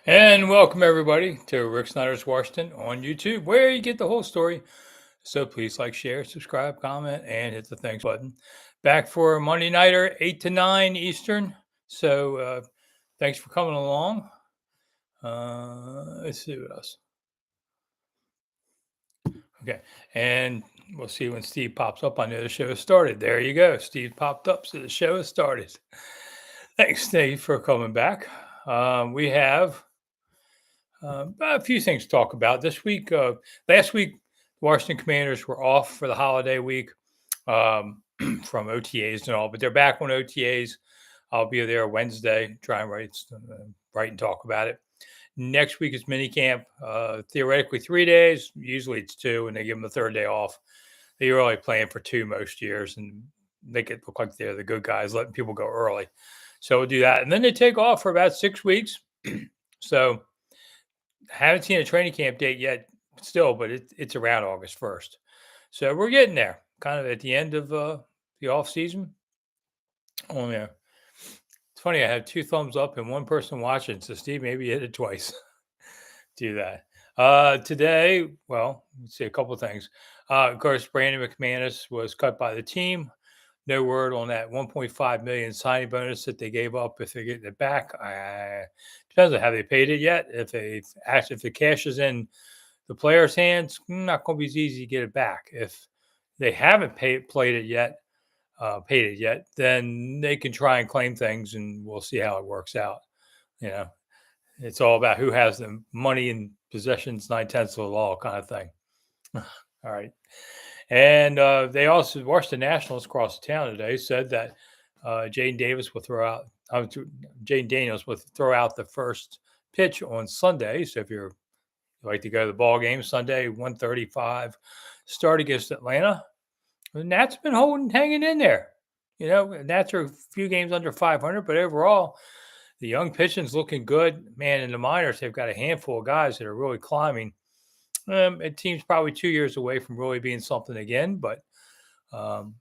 And welcome everybody to Rick Snider's Washington on YouTube, where you get the whole story. So please like, share, subscribe, comment, and hit the thanks button. Back for Monday Nighter, 8 to 9 Eastern. So thanks for coming along. Let's see what else. Okay, and we'll see when Steve pops up. I know the show has started. There you go. Steve popped up, so the show has started. Thanks, Steve, for coming back. We have a few things to talk about this week. Last week, the Washington Commanders were off for the holiday week from OTAs and all, but they're back on OTAs. I'll be there Wednesday, try and write and talk about it. Next week is minicamp. Theoretically, 3 days. Usually it's two, and they give them the third day off. They're really playing for two most years and make it look like they're the good guys, letting people go early. So we'll do that. And then they take off for about 6 weeks. So haven't seen a training camp date yet still, but it's around August 1st. So we're getting there, kind of at the end of the off season. Oh, yeah. It's funny. I had 2 thumbs up and one person watching. So Steve, maybe you hit it twice. Do that. Today, well, let's see a couple of things. Of course, Brandon McManus was cut by the team. No word on that 1.5 million signing bonus that they gave up if they're getting it back. Depends on how they paid it yet. If the cash is in the player's hands, not going to be as easy to get it back. If they haven't paid it yet, then they can try and claim things, and we'll see how it works out. You know, it's all about who has the money and possessions, 9/10 of the law, kind of thing. All right. And they also, Washington Nationals across the town today said that Jaden Daniels will throw out the first pitch on Sunday. So if you like to go to the ball game Sunday, 1:35 start against Atlanta. The Nats been hanging in there. You know, Nats are a few games under 500, but overall, the young pitching's looking good. Man, in the minors, they've got a handful of guys that are really climbing. It team's probably 2 years away from really being something again, but um,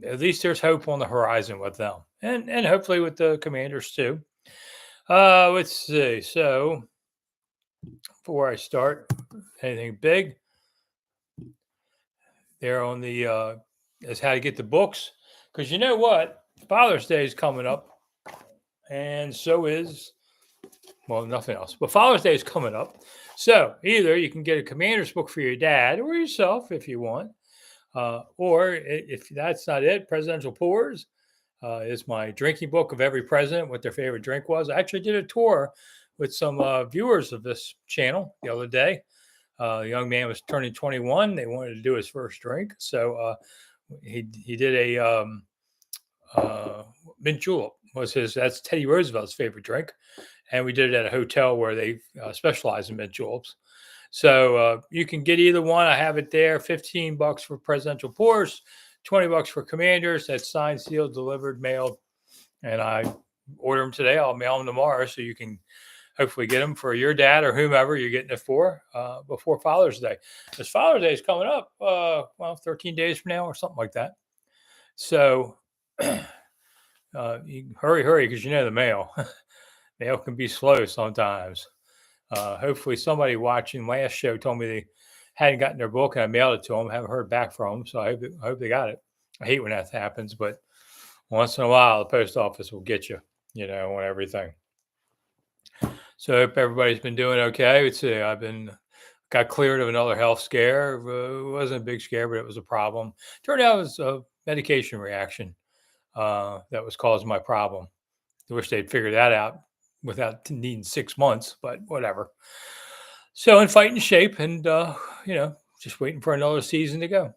at least there's hope on the horizon with them, and hopefully with the Commanders too. Let's see. So before I start anything big, there on the is how to get the books, because you know what, Father's Day is coming up, and so is nothing else. But Father's Day is coming up, so either you can get a Commander's book for your dad or yourself if you want. Or if that's not it, Presidential Pours is my drinking book of every president, what their favorite drink was. I actually did a tour with some viewers of this channel the other day. A young man was turning 21. They wanted to do his first drink. So he did a mint julep that's Teddy Roosevelt's favorite drink. And we did it at a hotel where they specialize in mint juleps. So you can get either one. I have it there. $15 for Presidential Pours, $20 for Commanders. That's signed, sealed, delivered, mailed. And I order them today. I'll mail them tomorrow, so you can hopefully get them for your dad or whomever you're getting it for before Father's Day. Because Father's Day is coming up, 13 days from now or something like that. So you hurry, because you know the mail. Mail can be slow sometimes. Hopefully somebody watching last show told me they hadn't gotten their book and I mailed it to them. I haven't heard back from them. So I hope they got it. I hate when that happens, but once in a while, the post office will get you, on everything. So I hope everybody's been doing okay. Let's see, got cleared of another health scare. It wasn't a big scare, but it was a problem. Turned out it was a medication reaction that was causing my problem. I wish they'd figured that out without needing 6 months, but whatever. So in fighting shape, and just waiting for another season to go.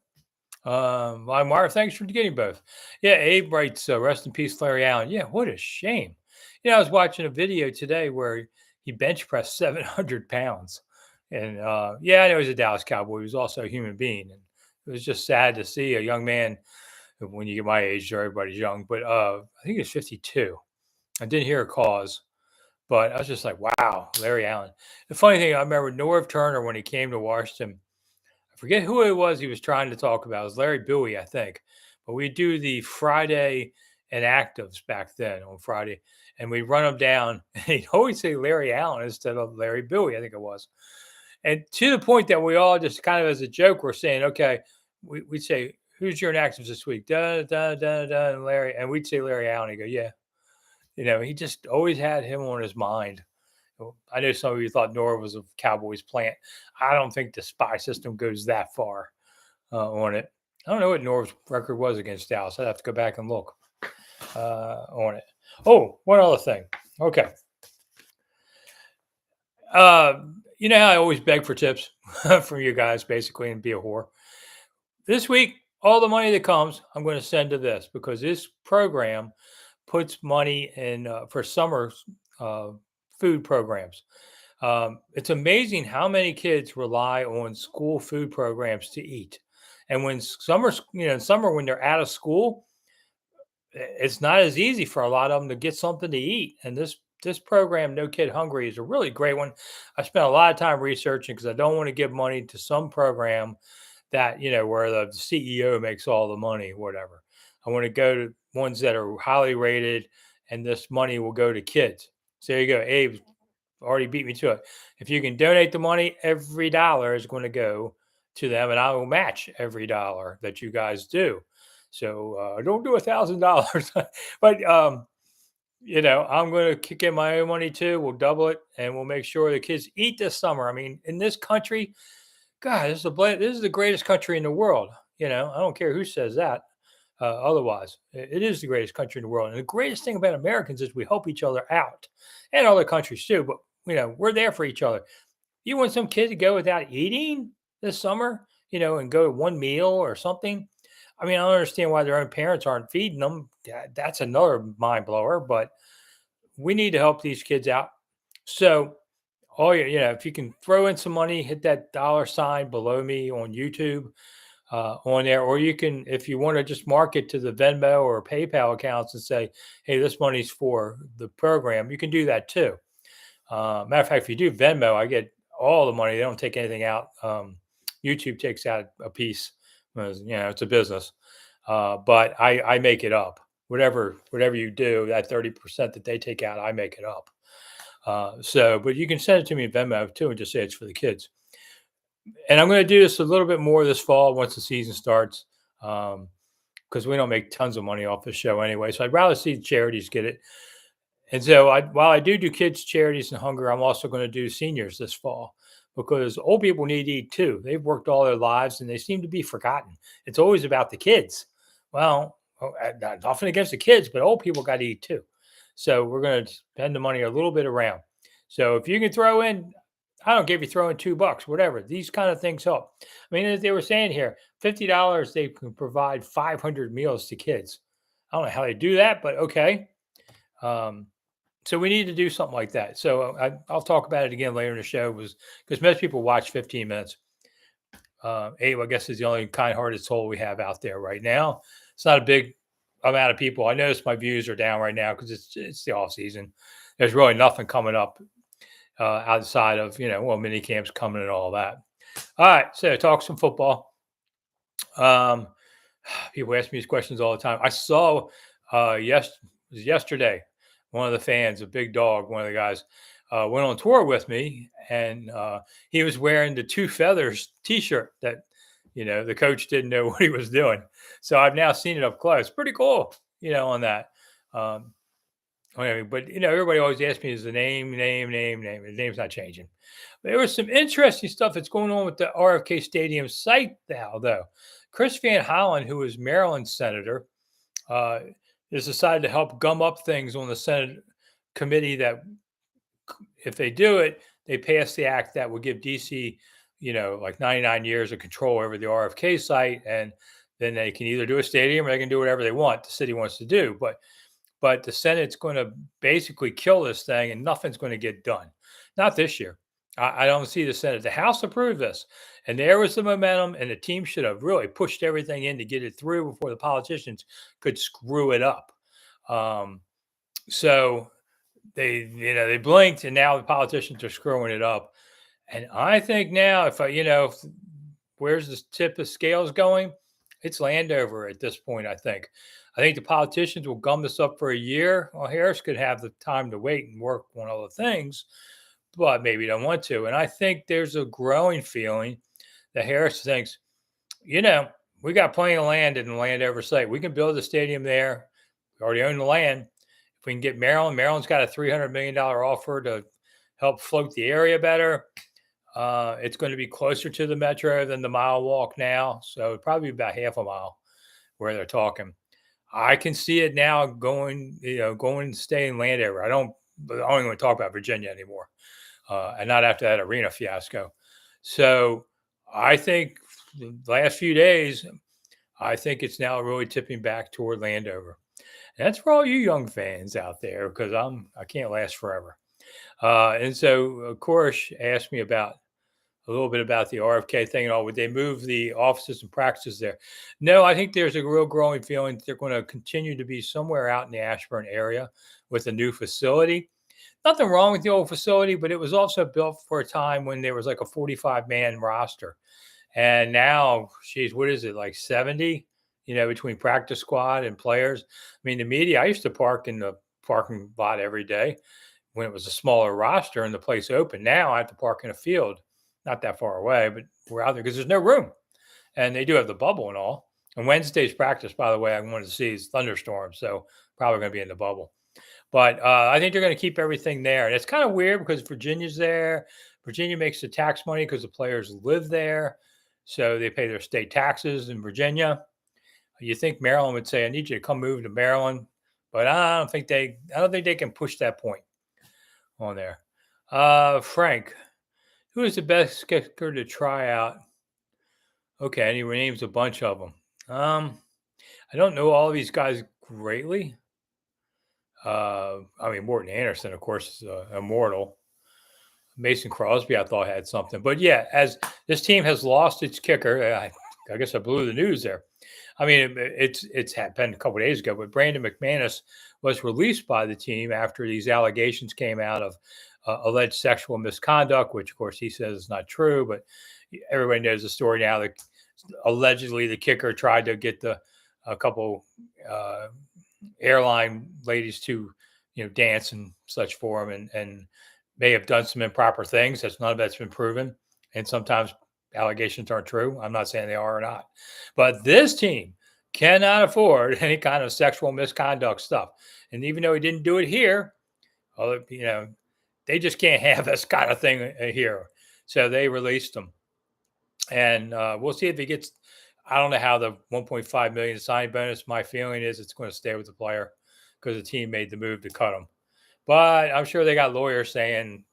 Limar, thanks for getting both. Yeah, Abe writes, rest in peace, Larry Allen. Yeah, what a shame. I was watching a video today where he bench pressed 700 pounds. And I know he's a Dallas Cowboy. He was also a human being. And it was just sad to see a young man. When you get my age, everybody's young, but I think he was 52. I didn't hear a cause. But I was just like, wow, Larry Allen. The funny thing, I remember Norv Turner, when he came to Washington, I forget who it was he was trying to talk about. It was Larry Bowie, I think. But we do the Friday inactives back then on Friday. and we'd run them down. And he'd always say Larry Allen instead of Larry Bowie, I think it was. And to the point that we all just kind of as a joke were saying, okay, we'd say, who's your inactives this week? Da, da, da, da, and Larry. And we'd say Larry Allen. He'd go, yeah. He just always had him on his mind. I know some of you thought Nora was a Cowboys plant. I don't think the spy system goes that far on it. I don't know what Nora's record was against Dallas. I'd have to go back and look on it. Oh, one other thing. Okay. You know how I always beg for tips from you guys, basically, and be a whore. This week, all the money that comes, I'm going to send to this because this program puts money in for summer uh, food programs. It's amazing how many kids rely on school food programs to eat. And when summer when they're out of school, it's not as easy for a lot of them to get something to eat. And this program, No Kid Hungry, is a really great one. I spent a lot of time researching because I don't want to give money to some program that where the CEO makes all the money, whatever. I want to go to ones that are highly rated, and this money will go to kids. So there you go. Abe already beat me to it. If you can donate the money, every dollar is going to go to them, and I will match every dollar that you guys do. So don't do $1,000, but I'm going to kick in my own money too. We'll double it, and we'll make sure the kids eat this summer. I mean, in this country, God, this is the greatest country in the world. I don't care who says that. Otherwise, it is the greatest country in the world. And the greatest thing about Americans is we help each other out, and other countries too. But we're there for each other. You want some kid to go without eating this summer, and go to one meal or something. I mean, I don't understand why their own parents aren't feeding them. That's another mind blower. But we need to help these kids out. So if you can throw in some money, hit that dollar sign below me on YouTube on there, or you can, if you want to just mark it to the Venmo or PayPal accounts and say, hey, this money's for the program, you can do that too. Matter of fact, if you do Venmo, I get all the money. They don't take anything out. YouTube takes out a piece. It's a business, but I make it up. Whatever you do, that 30% that they take out, I make it up. But you can send it to me in Venmo too, and just say it's for the kids. And I'm going to do this a little bit more this fall once the season starts, because we don't make tons of money off the show anyway. So I'd rather see the charities get it. And so while I do kids, charities, and hunger, I'm also going to do seniors this fall because old people need to eat too. They've worked all their lives and they seem to be forgotten. It's always about the kids. Well, nothing against the kids, but old people got to eat too. So we're going to spend the money a little bit around. So if you can throw in, I don't care if you throw in $2, whatever. These kind of things help. I mean, as they were saying here, $50, they can provide 500 meals to kids. I don't know how they do that, but okay. So we need to do something like that. So I'll talk about it again later in the show, because most people watch 15 minutes. Abe, I guess, is the only kind-hearted soul we have out there right now. It's not a big amount of people. I notice my views are down right now because it's the off season. There's really nothing coming up outside of mini camps coming and all that. All right, so talk some football. People ask me these questions all the time. I saw yesterday, one of the fans, a big dog, one of the guys, went on tour with me, and he was wearing the Two Feathers T-shirt that the coach didn't know what he was doing. So I've now seen it up close. Pretty cool, on that. But everybody always asks me, is the name. The name's not changing. There was some interesting stuff that's going on with the RFK Stadium site now, though. Chris Van Hollen, who is Maryland's senator, has decided to help gum up things on the Senate committee that if they do it, they pass the act that will give DC, like 99 years of control over the RFK site. And then they can either do a stadium or they can do whatever they want, the city wants to do. But the Senate's going to basically kill this thing and nothing's going to get done. Not this year. I don't see the Senate. The House approved this. And there was the momentum, and the team should have really pushed everything in to get it through before the politicians could screw it up. So they blinked, and now the politicians are screwing it up. And I think now, if where's the tip of scales going? It's Landover at this point, I think. I think the politicians will gum this up for a year. Well, Harris could have the time to wait and work on other things, but maybe don't want to. And I think there's a growing feeling that Harris thinks, you know, we got plenty of land in the Landover site. We can build a stadium there. We already own the land. If we can get Maryland, Maryland's got a $300 million offer to help float the area better. It's going to be closer to the metro than the mile walk now. So probably about half a mile where they're talking. I can see it now going, going and staying Landover. I don't even talk about Virginia anymore. And not after that arena fiasco. So I think the last few days, I think it's now really tipping back toward Landover. And that's for all you young fans out there, because I can't last forever. And so, of course, asked me about a little bit about the RFK thing and all. Would they move the offices and practices there? No, I think there's a real growing feeling that they're going to continue to be somewhere out in the Ashburn area with a new facility. Nothing wrong with the old facility, but it was also built for a time when there was like a 45-man roster. And now, she's, what is it, like 70, between practice squad and players? I mean, the media, I used to park in the parking lot every day when it was a smaller roster and the place open. Now I have to park in a field, not that far away, but we're out there because there's no room. And they do have the bubble and all. And Wednesday's practice, by the way, I wanted to see is thunderstorms. So probably going to be in the bubble. But I think they're going to keep everything there. And it's kind of weird because Virginia's there. Virginia makes the tax money because the players live there. So they pay their state taxes in Virginia. You think Maryland would say, I need you to come move to Maryland. But I don't think they can push that point on there. Frank, who is the best kicker to try out? Okay, and he names a bunch of them. I don't know all of these guys greatly. I mean, Morton Anderson, of course, is immortal. Mason Crosby, I thought had something, but yeah, as this team has lost its kicker, I guess I blew the news there. I mean, it's happened a couple of days ago, but Brandon McManus was released by the team after these allegations came out of alleged sexual misconduct, which of course he says is not true, but everybody knows the story now. That allegedly the kicker tried to get a couple airline ladies to dance and such for him, and may have done some improper things. None of that's been proven, and sometimes allegations aren't true. I'm not saying they are or not, but this team cannot afford any kind of sexual misconduct stuff. And even though he didn't do it here, they just can't have this kind of thing here. So they released him, and we'll see if he gets. I don't know how the 1.5 million signing bonus. My feeling is it's going to stay with the player because the team made the move to cut him. But I'm sure they got lawyers saying,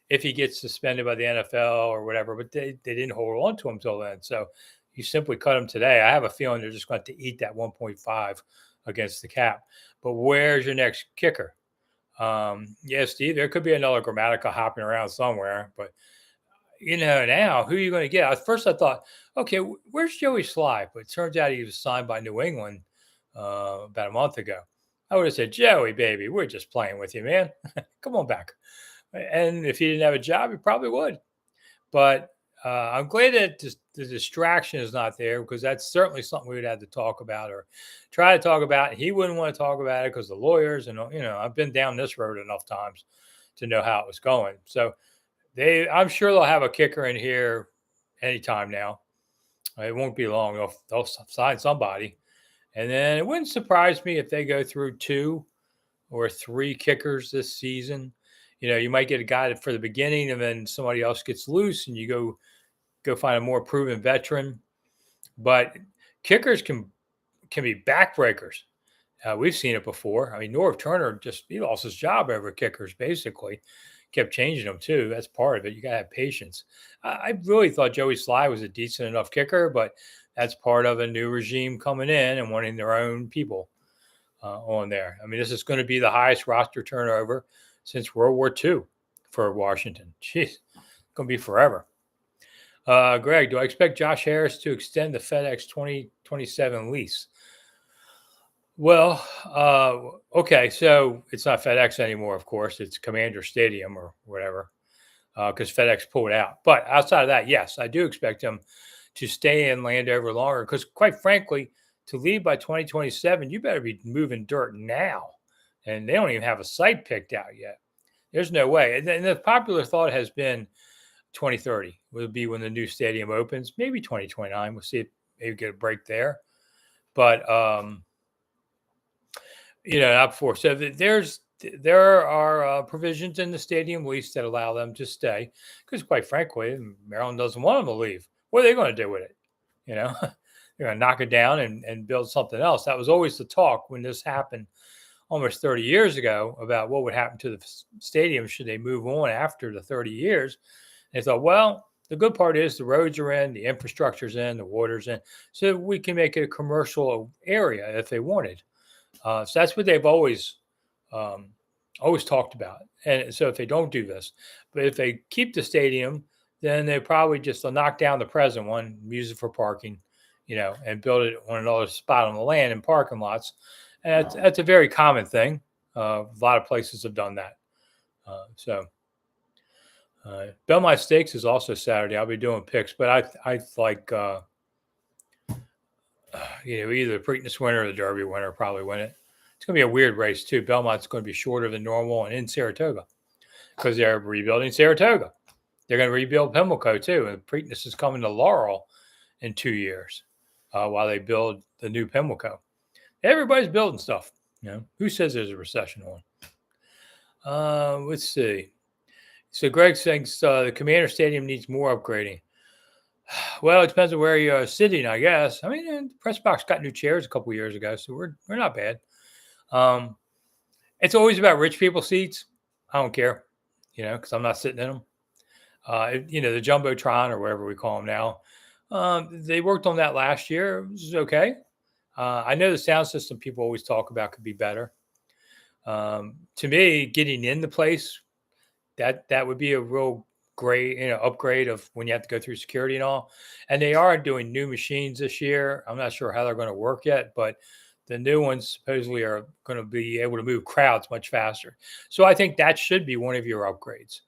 if he gets suspended by the NFL or whatever, but they didn't hold on to him till then. So you simply cut him today. I have a feeling they're just going to eat that 1.5 against the cap. But where's your next kicker? Yeah, Steve, there could be another Grammatica hopping around somewhere, but now who are you going to get? At first I thought, okay, where's Joey Sly? But it turns out he was signed by New England about a month ago. I would have said, Joey, baby, we're just playing with you, man. Come on back. And if he didn't have a job, he probably would. But I'm glad that the distraction is not there, because that's certainly something we would have to talk about or try to talk about. He wouldn't want to talk about it because the lawyers, and I've been down this road enough times to know how it was going. So I'm sure they'll have a kicker in here anytime now. It won't be long. They'll sign somebody. And then it wouldn't surprise me if they go through 2 or 3 kickers this season. You might get a guy for the beginning, and then somebody else gets loose, and you go find a more proven veteran. But kickers can be backbreakers. We've seen it before. I mean, Norv Turner he lost his job over kickers, basically. Kept changing them too. That's part of it. You got to have patience. I really thought Joey Sly was a decent enough kicker, but that's part of a new regime coming in and wanting their own people on there. I mean, this is going to be the highest roster turnover since World War II for Washington. Jeez, it's going to be forever. Greg, do I expect Josh Harris to extend the FedEx 2027 lease? Well, okay, so it's not FedEx anymore, of course. It's Commander Stadium or whatever, because FedEx pulled out. But outside of that, yes, I do expect him to stay in Landover longer because, quite frankly, to leave by 2027, you better be moving dirt now. And they don't even have a site picked out yet. There's no way. And the popular thought has been 2030 will be when the new stadium opens, maybe 2029. We'll see if maybe get a break there. But not before. So there are provisions in the stadium lease that allow them to stay because, quite frankly, Maryland doesn't want them to leave. What are they going to do with it? They're going to knock it down and build something else. That was always the talk when this happened almost 30 years ago about what would happen to the stadium should they move on after the 30 years. They thought, well, the good part is the roads are in, the infrastructure's in, the water's in, so we can make it a commercial area if they wanted. So that's what they've always talked about. And so if they don't do this, but if they keep the stadium, then they probably just will knock down the present one, use it for parking, and build it on another spot on the land in parking lots. And that's a very common thing. A lot of places have done that. Belmont Stakes is also Saturday. I'll be doing picks, but I like either the Preakness winner or the Derby winner probably win it. It's going to be a weird race too. Belmont's going to be shorter than normal and in Saratoga because they're rebuilding Saratoga. They're going to rebuild Pimlico too, and Preakness is coming to Laurel in 2 years while they build the new Pimlico. Everybody's building stuff. Who says there's a recession on? Let's see. So Greg thinks the Commander Stadium needs more upgrading. Well, it depends on where you're sitting, I guess. I mean, the press box got new chairs a couple of years ago, so we're not bad. It's always about rich people seats. I don't care, because I'm not sitting in them. The Jumbotron or whatever we call them now. They worked on that last year. It was okay. I know the sound system people always talk about could be better. To me, getting in the place, that would be a real great, upgrade of when you have to go through security and all. And they are doing new machines this year. I'm not sure how they're going to work yet, but the new ones supposedly are going to be able to move crowds much faster. So I think that should be one of your upgrades.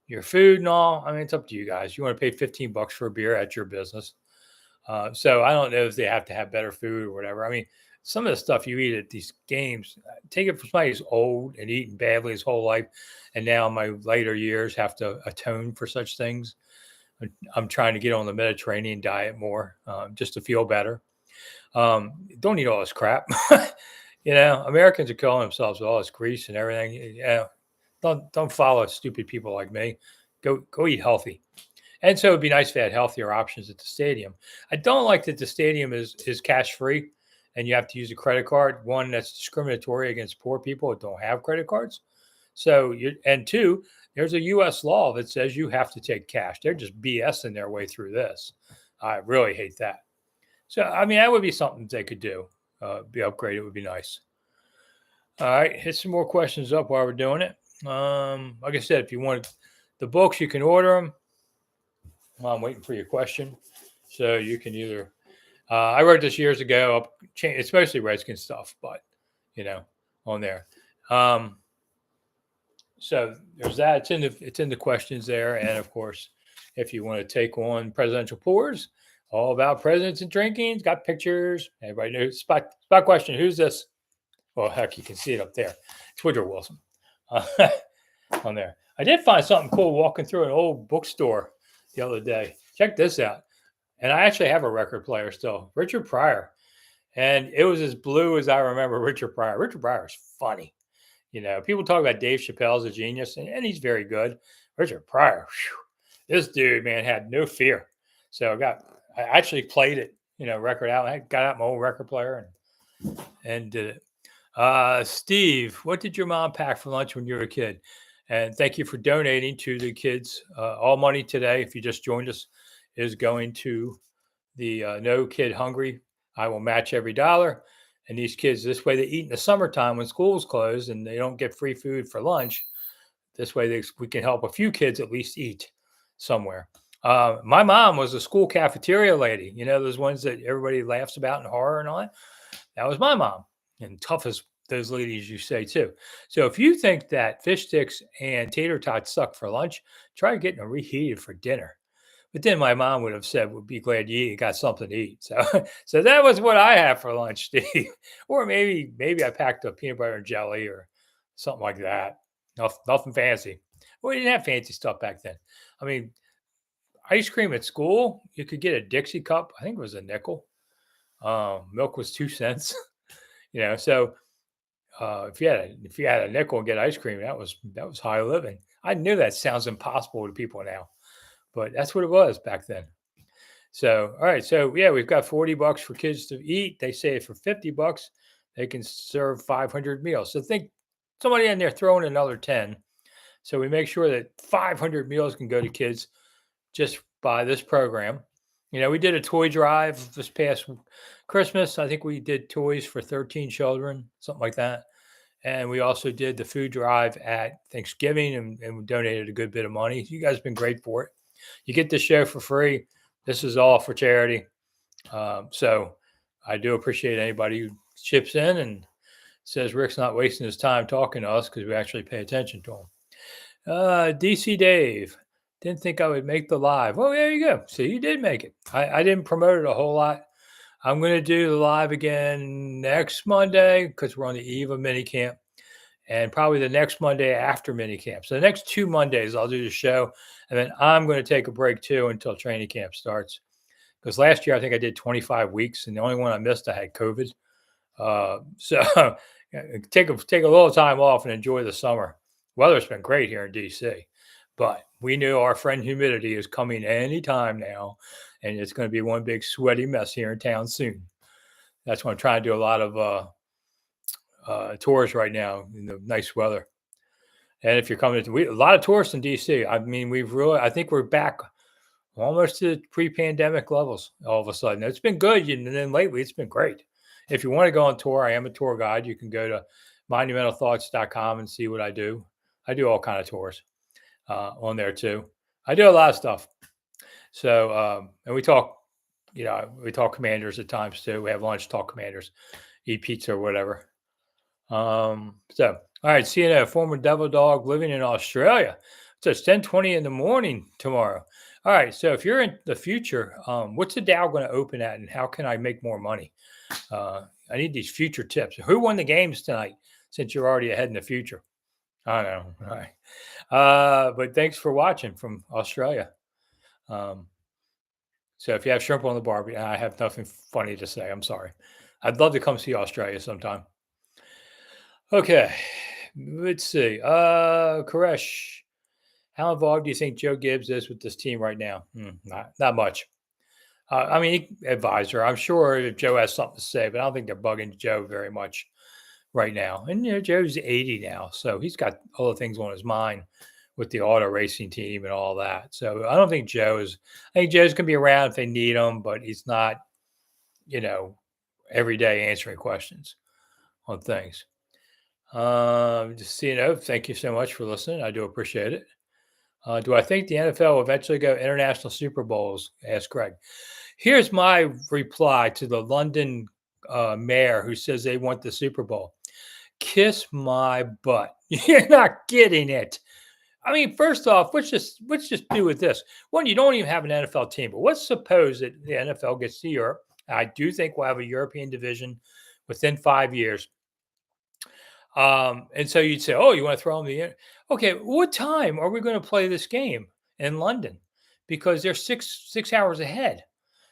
Your food and all, I mean, it's up to you guys. You want to pay $15 for a beer at your business. So I don't know if they have to have better food or whatever. I mean, some of the stuff you eat at these games, take it from somebody who's old and eaten badly his whole life, and now in my later years have to atone for such things. I'm trying to get on the Mediterranean diet more, just to feel better. Don't eat all this crap. Americans are killing themselves with all this grease and everything. Don't follow stupid people like me. Go eat healthy. And so it'd be nice if they had healthier options at the stadium. I don't like that the stadium is cash free and you have to use a credit card. One, that's discriminatory against poor people that don't have credit cards. So and two, there's a U.S. law that says you have to take cash. They're just BSing their way through this. I really hate that. So, I mean, that would be something they could do. Be upgraded. It would be nice. All right. Hit some more questions up while we're doing it. Like I said, if you want the books, you can order them. I'm waiting for your question. So you can either, I wrote this years ago, it's mostly Redskin stuff, but, on there. So there's that. It's in the questions there. And of course, if you want to take on presidential pours, all about presidents and drinking, it's got pictures. Everybody knows. Spot question. Who's this? Well, heck, you can see it up there. It's Woodrow Wilson on there. I did find something cool walking through an old bookstore the other day. Check this out. And I actually have a record player still, Richard Pryor. And it was as blue as I remember Richard Pryor. Richard Pryor is funny. People talk about Dave Chappelle as a genius, and he's very good. Richard Pryor, this dude, man, had no fear. So I actually played it, record out. I got out my old record player and did it. Steve, what did your mom pack for lunch when you were a kid? And thank you for donating to the kids. All money today, if you just joined us, is going to the No Kid Hungry. I will match every dollar. And these kids, this way they eat in the summertime when school's closed and they don't get free food for lunch. This way we can help a few kids at least eat somewhere. My mom was a school cafeteria lady. Those ones that everybody laughs about in horror and all that. That was my mom. And tough as those ladies you say too. So if you think that fish sticks and tater tots suck for lunch, try getting them reheated for dinner. But then my mom would have said, "We'll be glad you got something to eat." So, so that was what I had for lunch, Steve. Or maybe I packed a peanut butter and jelly or something like that. Nothing fancy. Well, we didn't have fancy stuff back then. I mean, ice cream at school, you could get a Dixie cup. I think it was a nickel. Milk was 2 cents. So if you had a nickel and get ice cream, that was high living. I knew that sounds impossible to people now, but that's what it was back then. So, all right. So, yeah, we've got $40 for kids to eat. They say for $50, they can serve 500 meals. So, think somebody in there throwing another 10. So, we make sure that 500 meals can go to kids just by this program. We did a toy drive this past Christmas. I think we did toys for 13 children, something like that. And we also did the food drive at Thanksgiving and we donated a good bit of money. You guys have been great for it. You get this show for free. This is all for charity. So I do appreciate anybody who chips in and says Rick's not wasting his time talking to us because we actually pay attention to him. DC Dave, didn't think I would make the live. Oh, there you go. So you did make it. I didn't promote it a whole lot. I'm going to do the live again next Monday because we're on the eve of minicamp and probably the next Monday after minicamp. So the next 2 Mondays, I'll do the show. And then I'm going to take a break too until training camp starts. Because last year, I think I did 25 weeks and the only one I missed, I had COVID. So take a little time off and enjoy the summer. Weather's been great here in DC, but we knew our friend humidity is coming anytime now, and it's going to be one big sweaty mess here in town soon. That's why I'm trying to do a lot of tours right now in the nice weather. And if you're coming to, a lot of tourists in DC. I mean, I think we're back almost to pre-pandemic levels all of a sudden. It's been good, and then lately it's been great. If you want to go on tour, I am a tour guide. You can go to monumentalthoughts.com and see what I do. I do all kind of tours on there too. I do a lot of stuff. So, and we talk commanders at times too. We have lunch, talk commanders, eat pizza or whatever. So, all right, CNO, former devil dog living in Australia. So it's 10:20 in the morning tomorrow. All right, so if you're in the future, what's the Dow going to open at and how can I make more money? I need these future tips. Who won the games tonight since you're already ahead in the future? I don't know. All right. But thanks for watching from Australia. So if you have shrimp on the barbie, I have nothing funny to say. I'm sorry. I'd love to come see Australia sometime. Okay. Let's see. Koresh, how involved do you think Joe Gibbs is with this team right now? Not much. I mean, advisor. I'm sure if Joe has something to say, but I don't think they're bugging Joe very much right now. And Joe's 80 now, so he's got other things on his mind with the auto racing team and all that. So I don't think I think Joe's gonna be around if they need him, but he's not, every day answering questions on things. Just thank you so much for listening. I do appreciate it. Do I think the NFL will eventually go international Super Bowls? Asked Greg. Here's my reply to the London mayor who says they want the Super Bowl. Kiss my butt. You're not getting it. I mean, first off, let's just do with this. One, you don't even have an NFL team, but let's suppose that the NFL gets to Europe. I do think we'll have a European division within 5 years. And so you'd say, oh, you want to throw them the okay, what time are we going to play this game in London? Because they're six hours ahead.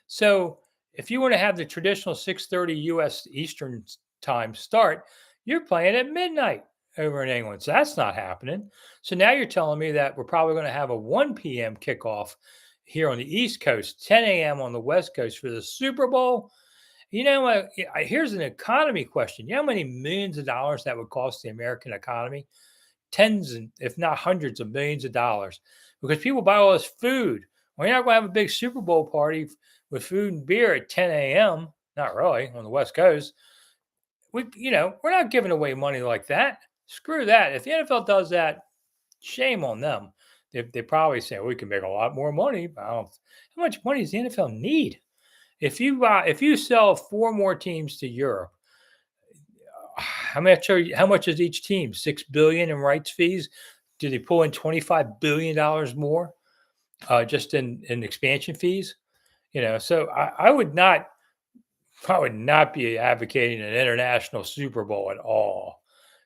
So if you want to have the traditional 6:30 US Eastern time start, you're playing at midnight over in England. So that's not happening. So now you're telling me that we're probably going to have a 1 p.m. kickoff here on the East Coast, 10 a.m. on the West Coast for the Super Bowl. Here's an economy question. You know how many millions of dollars that would cost the American economy? Tens, and if not hundreds of millions of dollars, because people buy all this food. Well, you're not going to have a big Super Bowl party with food and beer at 10 a.m. Not really on the West Coast. We're not giving away money like that. Screw that. If the NFL does that, shame on them. They probably say we can make a lot more money. But how much money does the NFL need? If you sell 4 more teams to Europe, how much is each team? $6 billion in rights fees? Do they pull in $25 billion more? just in expansion fees. So I would not be advocating an international Super Bowl at all.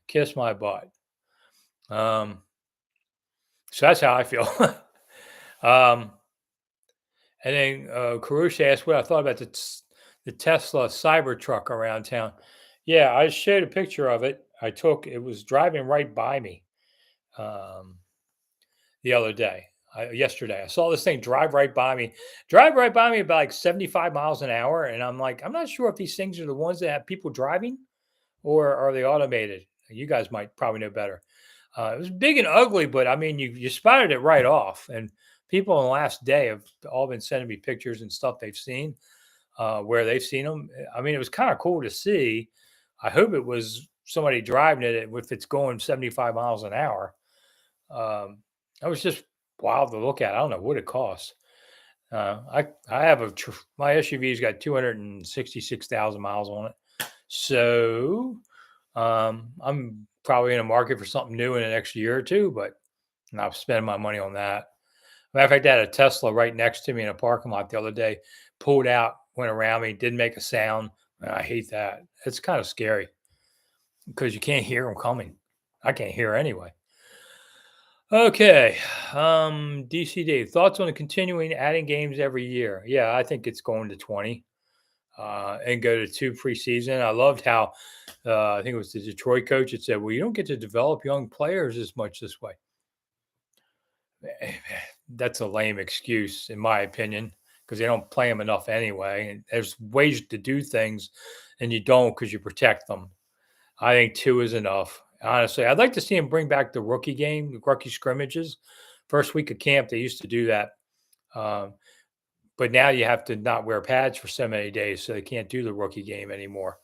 Kiss my butt. Um, so that's how I feel. um, and then Karush asked what I thought about the Tesla Cybertruck around town. Yeah, I showed a picture of it. It was driving right by me um, the other day, yesterday. I saw this thing drive right by me about like 75 miles an hour. And I'm like, I'm not sure if these things are the ones that have people driving or are they automated? You guys might probably know better. It was big and ugly, but I mean, you spotted it right off. And people in the last day have all been sending me pictures and stuff they've seen, where they've seen them. I mean, it was kind of cool to see. I hope it was somebody driving it if it's going 75 miles an hour. Um, that was just wild to look at. I don't know what it costs. I have my SUV's got 266,000 miles on it. So I'm probably in a market for something new in the next year or two, but I'm not spending my money on that. Matter of fact, I had a Tesla right next to me in a parking lot the other day, pulled out, went around me, didn't make a sound. I hate that. It's kind of scary because you can't hear them coming. I can't hear anyway. Okay. DCD, thoughts on continuing adding games every year? Yeah, I think it's going to 20 and go to 2 preseason. I loved how I think it was the Detroit coach that said, well, you don't get to develop young players as much this way. That's a lame excuse, in my opinion, because they don't play them enough anyway. And there's ways to do things, and you don't because you protect them. I think 2 is enough. Honestly, I'd like to see him bring back the rookie game, the rookie scrimmages. First week of camp, they used to do that. Um, but now you have to not wear pads for so many days, so they can't do the rookie game anymore.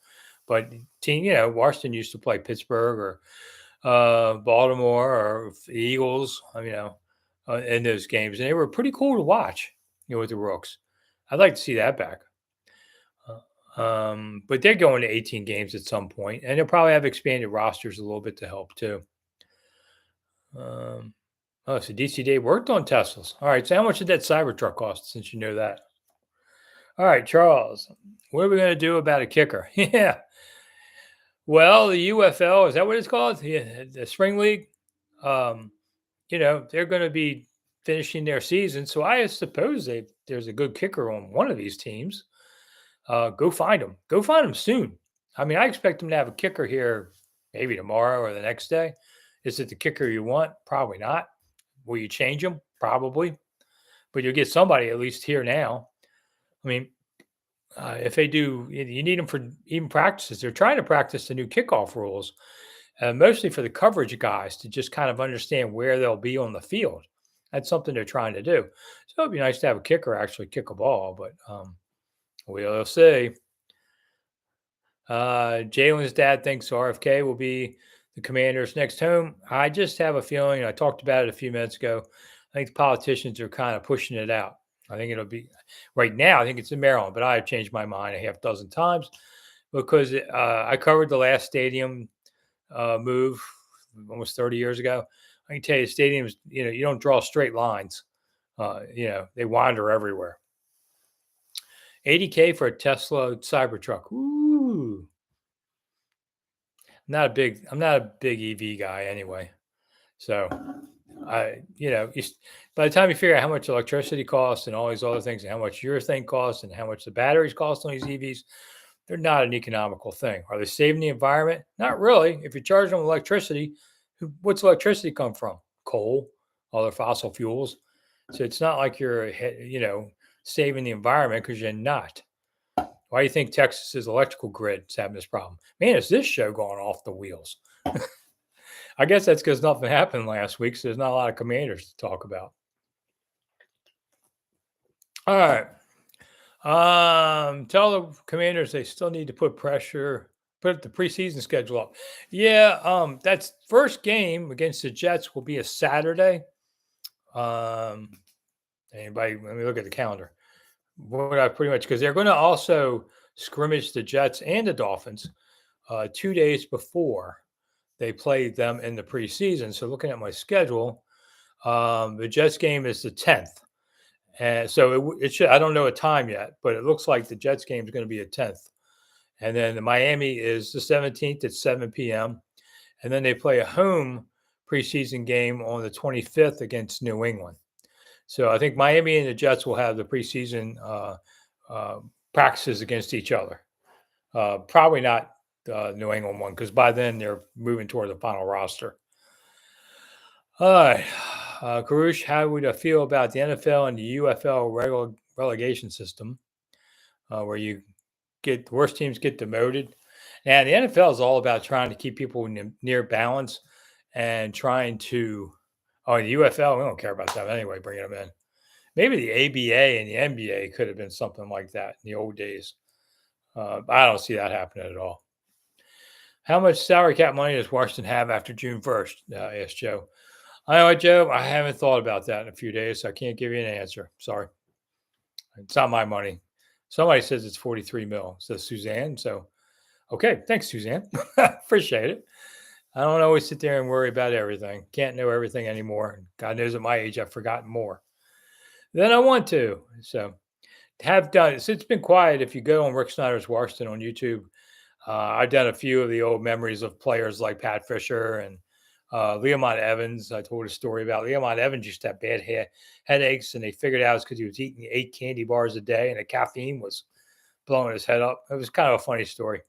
But Washington used to play Pittsburgh or Baltimore or the Eagles, in those games, and they were pretty cool to watch, with the Rooks. I'd like to see that back. But they're going to 18 games at some point, and they'll probably have expanded rosters a little bit to help too. So DC Day worked on Teslas. All right, so how much did that Cybertruck cost, since you know that? All right, Charles, what are we going to do about a kicker? Yeah. Well, the UFL, is that what it's called? Yeah, the Spring League. Um, they're going to be finishing their season. So I suppose there's a good kicker on one of these teams. Go find them. Go find them soon. I mean, I expect them to have a kicker here maybe tomorrow or the next day. Is it the kicker you want? Probably not. Will you change them? Probably. But you'll get somebody at least here now. I mean, if they do, you need them for even practices. They're trying to practice the new kickoff rules, mostly for the coverage guys to just kind of understand where they'll be on the field. That's something they're trying to do. So it'd be nice to have a kicker actually kick a ball, but we'll see. Jalen's dad thinks RFK will be the Commanders' next home. I just have a feeling, I talked about it a few minutes ago, I think the politicians are kind of pushing it out. I think it'll be right now. I think it's in Maryland, but I've changed my mind a half dozen times because I covered the last stadium move almost 30 years ago. I can tell you, stadiums, you don't draw straight lines. They wander everywhere. 80K for a Tesla Cybertruck. Ooh. I'm not a big EV guy anyway. So by the time you figure out how much electricity costs and all these other things and how much your thing costs and how much the batteries cost on these EVs, they're not an economical thing. Are they saving the environment? Not really. If you're charging them electricity, what's electricity come from? Coal, other fossil fuels. So it's not like you're, saving the environment, because you're not. Why do you think Texas's electrical grid is having this problem? Man, is this show going off the wheels? I guess that's because nothing happened last week, so there's not a lot of Commanders to talk about. All right. Tell the Commanders they still need to put the preseason schedule up. Yeah, that's first game against the Jets will be a Saturday. Let me look at the calendar. What I pretty much, because they're going to also scrimmage the Jets and the Dolphins 2 days before they play them in the preseason. So looking at my schedule, the Jets game is the 10th. And so it should. I don't know a time yet, but it looks like the Jets game is going to be a 10th. And then the Miami is the 17th at 7 p.m. And then they play a home preseason game on the 25th against New England. So I think Miami and the Jets will have the preseason uh, practices against each other. Probably not the New England one because by then they're moving toward the final roster. All right, Karush, how would I feel about the NFL and the UFL relegation system, where you get the worst teams get demoted? And the NFL is all about trying to keep people near balance and trying to. Oh, the UFL, we don't care about that anyway. Bringing them in. Maybe the ABA and the NBA could have been something like that in the old days. I don't see that happening at all. How much salary cap money does Washington have after June 1st? Asked Joe. I know, Joe. I haven't thought about that in a few days, so I can't give you an answer. Sorry. It's not my money. Somebody says it's 43 mil, says Suzanne. So, okay. Thanks, Suzanne. Appreciate it. I don't always sit there and worry about everything. Can't know everything anymore. God knows at my age, I've forgotten more than I want to. So, have done it. So it's been quiet. If you go on Rick Snider's Washington on YouTube, I've done a few of the old memories of players like Pat Fisher and Leomont Evans. I told a story about Leomont Evans used to have bad headaches, and they figured out it's because he was eating 8 candy bars a day, and the caffeine was blowing his head up. It was kind of a funny story.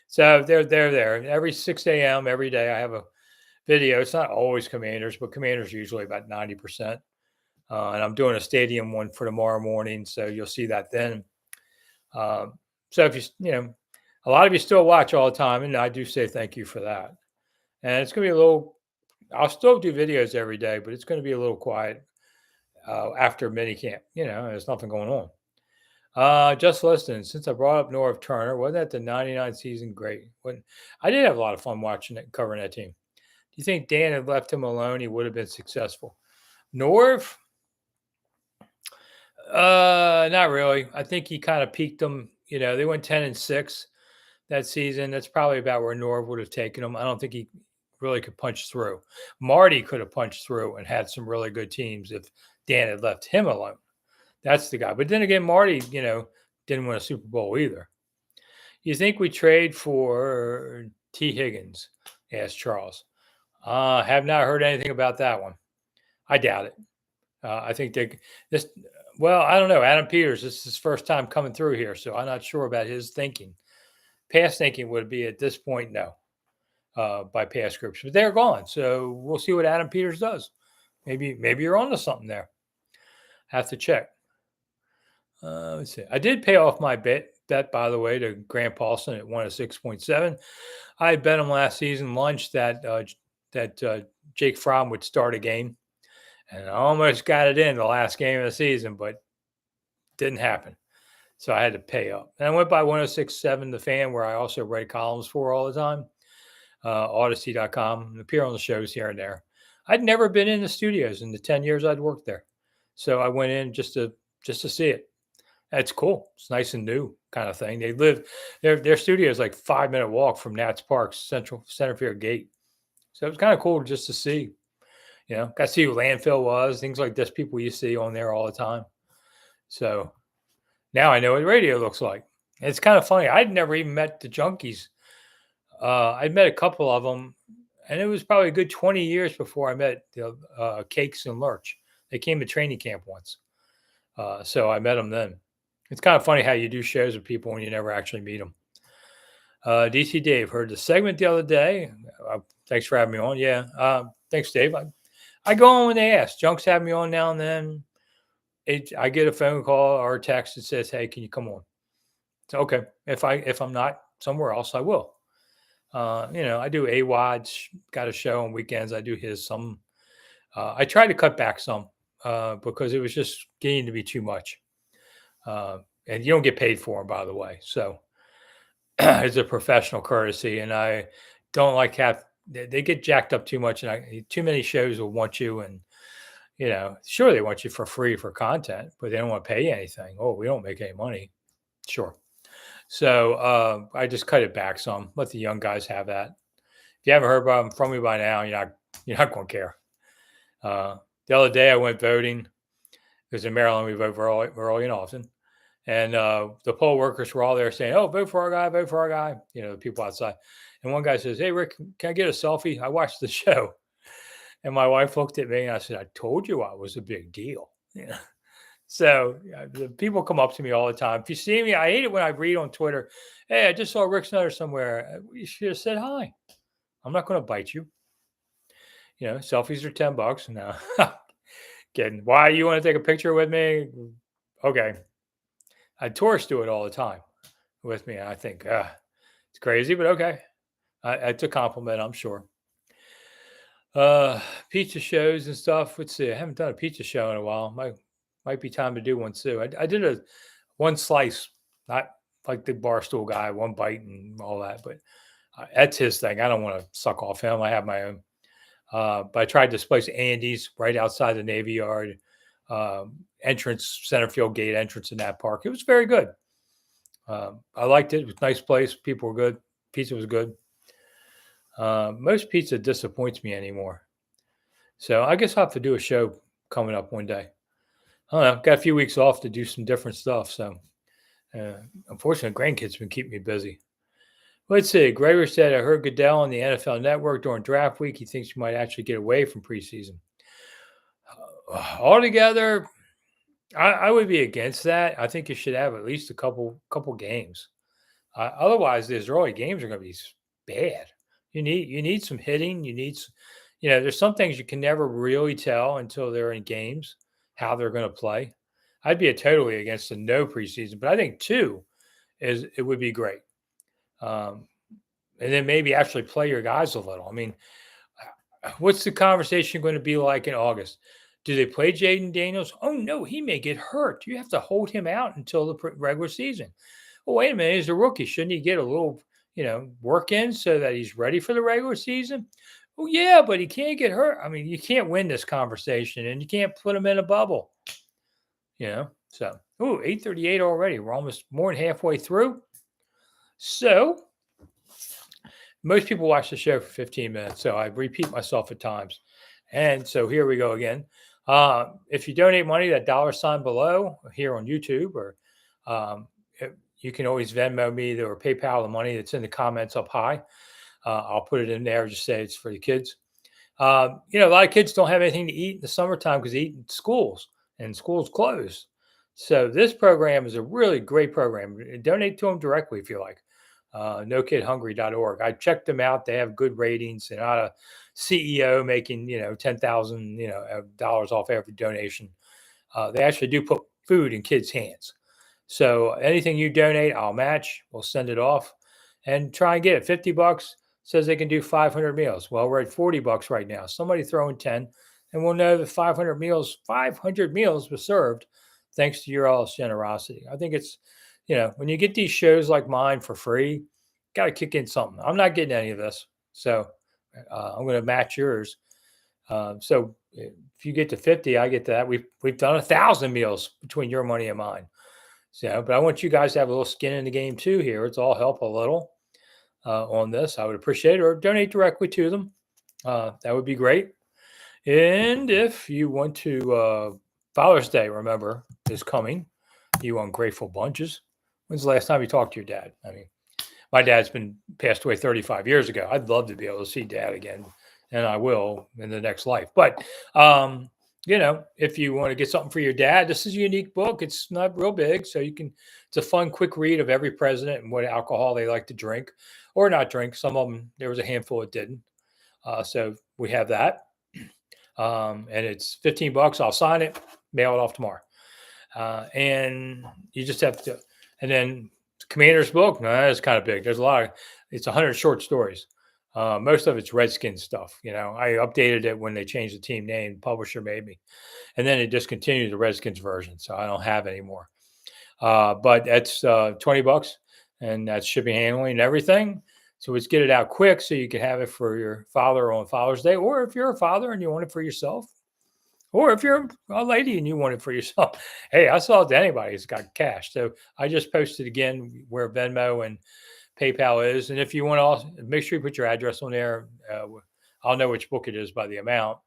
So they're there. Every 6 a.m. every day, I have a video. It's not always Commanders, but Commanders are usually about 90%. And I'm doing a stadium one for tomorrow morning, so you'll see that then. So if a lot of you still watch all the time, and I do say thank you for that. And it's going to be a little. I'll still do videos every day, but it's going to be a little quiet after minicamp. There's nothing going on. Just listening. Since I brought up Norv Turner, wasn't that the '99 season great? I did have a lot of fun watching it, covering that team. Do you think Dan had left him alone, he would have been successful? Norv. Not really. I think he kind of peaked them. They went 10-6 that season. That's probably about where Norv would have taken them. I don't think he really could punch through. Marty could have punched through and had some really good teams if Dan had left him alone. That's the guy. But then again, Marty, didn't win a Super Bowl either. You think we trade for T. Higgins? Asked Charles. Have not heard anything about that one. I doubt it. I think well, I don't know. Adam Peters, this is his first time coming through here, so I'm not sure about his thinking. Past thinking would be at this point, no, by past groups. But they're gone, so we'll see what Adam Peters does. Maybe you're onto something there. Have to check. Let's see. I did pay off my bet, by the way, to Grant Paulson at 106.7. I had bet him last season lunch that Jake Fromm would start a game. And I almost got it in the last game of the season, but didn't happen. So I had to pay up. And I went by 106.7 The Fan, where I also write columns for all the time, Odyssey.com, and appear on the shows here and there. I'd never been in the studios in the 10 years I'd worked there. So I went in just to see it. It's cool. It's nice and new kind of thing. They live, their studio is like 5-minute walk from Nats Park's Centerfield Gate. So it was kind of cool just to see. Got to see who landfill was, things like this people you see on there all the time. So now I know what radio looks like. And it's kind of funny. I'd never even met the Junkies. I'd met a couple of them, and it was probably a good 20 years before I met the Cakes and Lurch. They came to training camp once. So I met them then. It's kind of funny how you do shows with people when you never actually meet them. DC Dave, heard the segment the other day. Thanks for having me on. Yeah. Thanks, Dave. I go on when they ask. Junks have me on now and then. I get a phone call or a text that says, "Hey, can you come on?" So okay, if I'm not somewhere else, I will. I do AWOD's got a show on weekends. I do his some. I try to cut back some because it was just getting to be too much. And you don't get paid for them, by the way. So it's a professional courtesy, and I don't like they get jacked up too much, and too many shows will want you, and sure they want you for free for content, but they don't want to pay you anything. Oh, we don't make any money. Sure. So I just cut it back some. Let the young guys have that. If you haven't heard from me by now, you're not going to care. The other day I went voting, because in Maryland we vote for early and often. And the poll workers were all there saying, "Oh, vote for our guy, vote for our guy." The people outside. And one guy says, "Hey, Rick, can I get a selfie? I watched the show." And my wife looked at me and I said, "I told you I was a big deal." So the people come up to me all the time. If you see me, I hate it when I read on Twitter, "Hey, I just saw Rick Snider somewhere." You should have said hi. I'm not going to bite you. Selfies are $10. No, kidding. Why you want to take a picture with me? Okay. Tourists do it all the time with me. I think it's crazy, but okay. It's a compliment, I'm sure. Pizza shows and stuff. Let's see. I haven't done a pizza show in a while. Might be time to do one too. I did a one slice, not like the barstool guy, one bite and all that, but that's his thing. I don't want to suck off him. I have my own. But I tried this place, Andy's, right outside the Navy Yard entrance, center field gate entrance in that park. It was very good. I liked it. It was a nice place. People were good. Pizza was good. Most pizza disappoints me anymore. So I guess I'll have to do a show coming up one day. I don't know. Got a few weeks off to do some different stuff. So unfortunately, grandkids been keeping me busy. Let's see. Gregory said, I heard Goodell on the NFL Network during draft week. He thinks you might actually get away from preseason. Altogether, I would be against that. I think you should have at least a couple games. Otherwise, these early games are going to be bad. You need some hitting. There's some things you can never really tell until they're in games how they're going to play. I'd be totally against the no preseason, but I think it would be great. And then maybe actually play your guys a little. I mean, what's the conversation going to be like in August? Do they play Jaden Daniels? Oh no, he may get hurt. You have to hold him out until the regular season. Well, wait a minute, he's a rookie. Shouldn't he get a little, work in so that he's ready for the regular season? Oh yeah, but he can't get hurt. I mean, you can't win this conversation, and you can't put him in a bubble. So 8:38 already. We're almost more than halfway through. So most people watch the show for 15 minutes, so I repeat myself at times. And so here we go again. If you donate money, that $ below here on YouTube, or you can always Venmo me or PayPal the money that's in the comments up high. I'll put it in there. Just say it's for the kids. A lot of kids don't have anything to eat in the summertime because they eat in schools and schools closed. So this program is a really great program. Donate to them directly if you like. NoKidHungry.org. I checked them out. They have good ratings. They're not a CEO making $10,000 off every donation. They actually do put food in kids' hands. So anything you donate, I'll match. We'll send it off and try and get it. $50 says they can do 500 meals. Well, we're at $40 right now. Somebody throw in 10, and we'll know that 500 meals were served thanks to your all's generosity. I think it's, when you get these shows like mine for free, got to kick in something. I'm not getting any of this, so I'm going to match yours. So if you get to 50, I get that. We've done 1,000 meals between your money and mine. So, but I want you guys to have a little skin in the game too. Here, it's all help a little on this. I would appreciate it, or donate directly to them. That would be great. And if you want to, Father's Day, remember, is coming. You ungrateful bunches. When's the last time you talked to your dad? I mean, my dad's been passed away 35 years ago. I'd love to be able to see dad again, and I will in the next life. But, if you want to get something for your dad, this is a unique book. It's not real big, so it's a fun, quick read of every president and what alcohol they like to drink or not drink. Some of them, there was a handful that didn't. So we have that. And it's $15. I'll sign it, mail it off tomorrow. And you just have to, and then Commander's book, no, that's kind of big. There's it's 100 short stories. Most of it's Redskins stuff. I updated it when they changed the team name, the publisher made me, and then it discontinued the Redskins version. So I don't have any more. But that's $20, and that's shipping, handling, and everything. So let's get it out quick so you can have it for your father on Father's Day, or if you're a father and you want it for yourself, or if you're a lady and you want it for yourself. Hey, I sell it to anybody who's got cash. So I just posted again where Venmo and PayPal is. And if you want to also make sure you put your address on there, I'll know which book it is by the amount.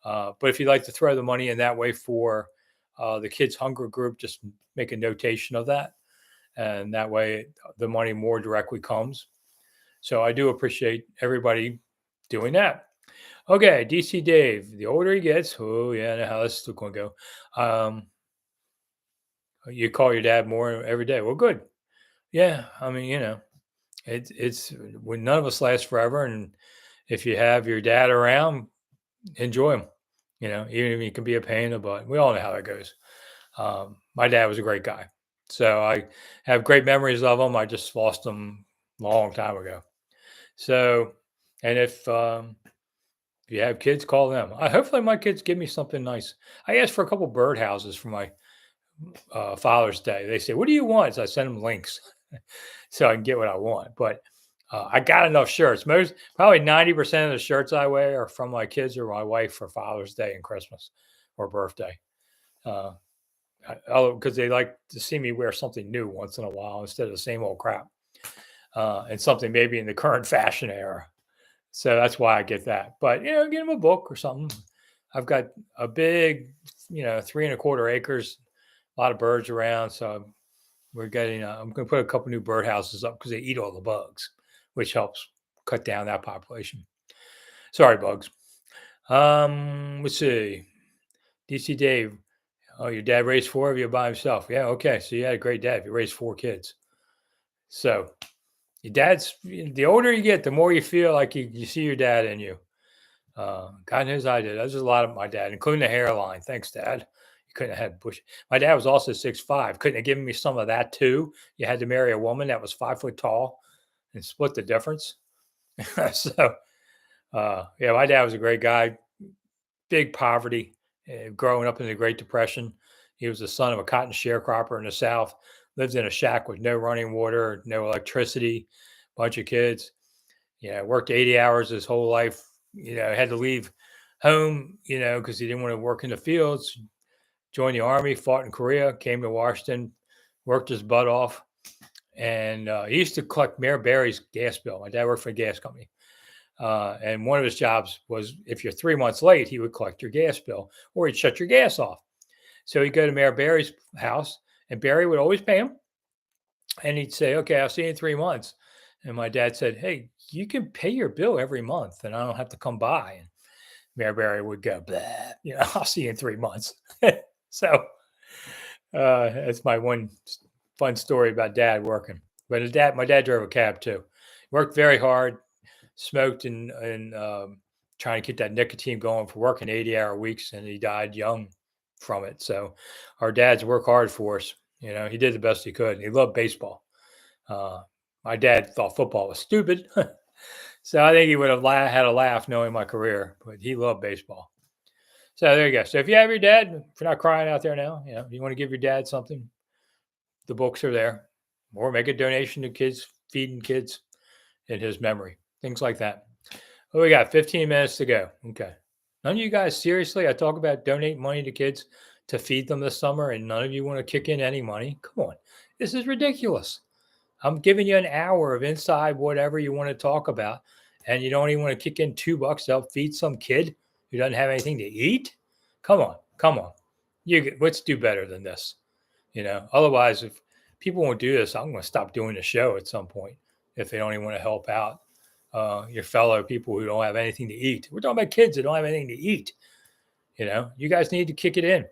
But if you'd like to throw the money in that way for the kids hunger group, just make a notation of that, and that way the money more directly comes. So I do appreciate everybody doing that. Okay, DC Dave, the older he gets, oh yeah, I know how this is still going to go. You call your dad more every day. Well, good. Yeah, I mean, it's when none of us last forever, and if you have your dad around, enjoy him. Even if he can be a pain in the butt. We all know how that goes. My dad was a great guy, so I have great memories of him. I just lost him a long time ago. So, and if you have kids, call them. Hopefully, my kids give me something nice. I asked for a couple bird houses for my Father's Day. They say, "What do you want?" So I send them links so I can get what I want. But I got enough shirts. Probably 90% of the shirts I wear are from my kids or my wife for Father's Day and Christmas or birthday. Uh, because they like to see me wear something new once in a while instead of the same old crap, and something maybe in the current fashion era. So that's why I get that. But get them a book or something. I've got a big, 3.25 acres, a lot of birds around. So we're getting. I'm going to put a couple new birdhouses up because they eat all the bugs, which helps cut down that population. Sorry, bugs. Let's see. DC Dave. Oh, your dad raised four of you by himself. Yeah, okay. So you had a great dad. You raised four kids. So your dad's the older you get, the more you feel like you see your dad in you. God knows I did. There's a lot of my dad, including the hairline. Thanks, Dad. You couldn't have had bush. My dad was also 6'5". Couldn't have given me some of that too. You had to marry a woman that was 5 foot tall and split the difference. So, yeah, my dad was a great guy. Big poverty, growing up in the Great Depression. He was the son of a cotton sharecropper in the South. Lived in a shack with no running water, no electricity, bunch of kids. Worked 80 hours his whole life. Had to leave home, because he didn't want to work in the fields. Joined the army, fought in Korea, came to Washington, worked his butt off. And he used to collect Mayor Barry's gas bill. My dad worked for a gas company. And one of his jobs was if you're 3 months late, he would collect your gas bill or he'd shut your gas off. So he'd go to Mayor Barry's house and Barry would always pay him. And he'd say, okay, I'll see you in 3 months. And my dad said, hey, you can pay your bill every month and I don't have to come by. And Mayor Barry would go, blah, I'll see you in 3 months. So that's my one fun story about dad working. But my dad drove a cab too. Worked very hard, smoked and trying to get that nicotine going for working 80-hour weeks, and he died young from it. So our dads work hard for us. He did the best he could. He loved baseball. My dad thought football was stupid. So I think he would have had a laugh knowing my career, but he loved baseball. So there you go. So if you have your dad, if you're not crying out there now, you want to give your dad something, the books are there. Or make a donation to kids, feeding kids in his memory. Things like that. Oh, we got 15 minutes to go. Okay. None of you guys, seriously, I talk about donate money to kids to feed them this summer, and none of you want to kick in any money. Come on. This is ridiculous. I'm giving you an hour of inside whatever you want to talk about, and you don't even want to kick in $2 to help feed some kid who doesn't have anything to eat? Come on. Let's do better than this. Otherwise, if people won't do this, I'm going to stop doing the show at some point if they don't even want to help out your fellow people who don't have anything to eat. We're talking about kids that don't have anything to eat. You guys need to kick it in.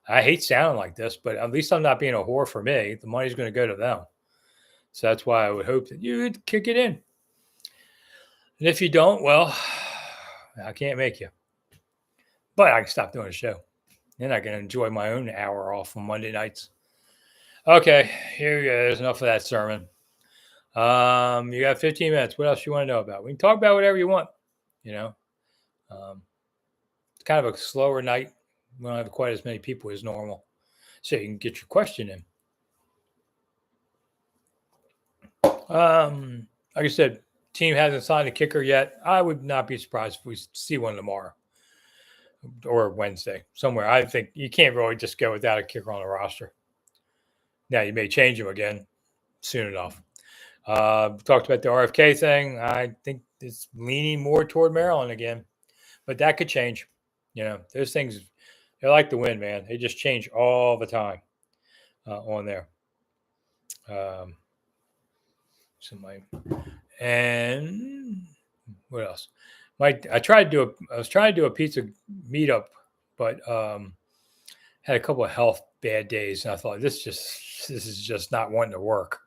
I hate sounding like this, but at least I'm not being a whore for me. The money's going to go to them. So that's why I would hope that you would kick it in. And if you don't, well, I can't make you. But I can stop doing the show. Then I can enjoy my own hour off on Monday nights. Okay, here we go. There's enough of that sermon. You got 15 minutes. What else you want to know about? We can talk about whatever you want. It's kind of a slower night. We don't have quite as many people as normal, so you can get your question in. Like I said, team hasn't signed a kicker yet. I would not be surprised if we see one tomorrow or Wednesday somewhere. I think you can't really just go without a kicker on the roster. Now you may change him again soon enough. Talked about the RFK thing. I think it's leaning more toward Maryland again, but that could change. Those things They like to win, man. They just change all the time on there. Um, so my and what else? I was trying to do a pizza meetup, but had a couple of health bad days, and I thought this is just not wanting to work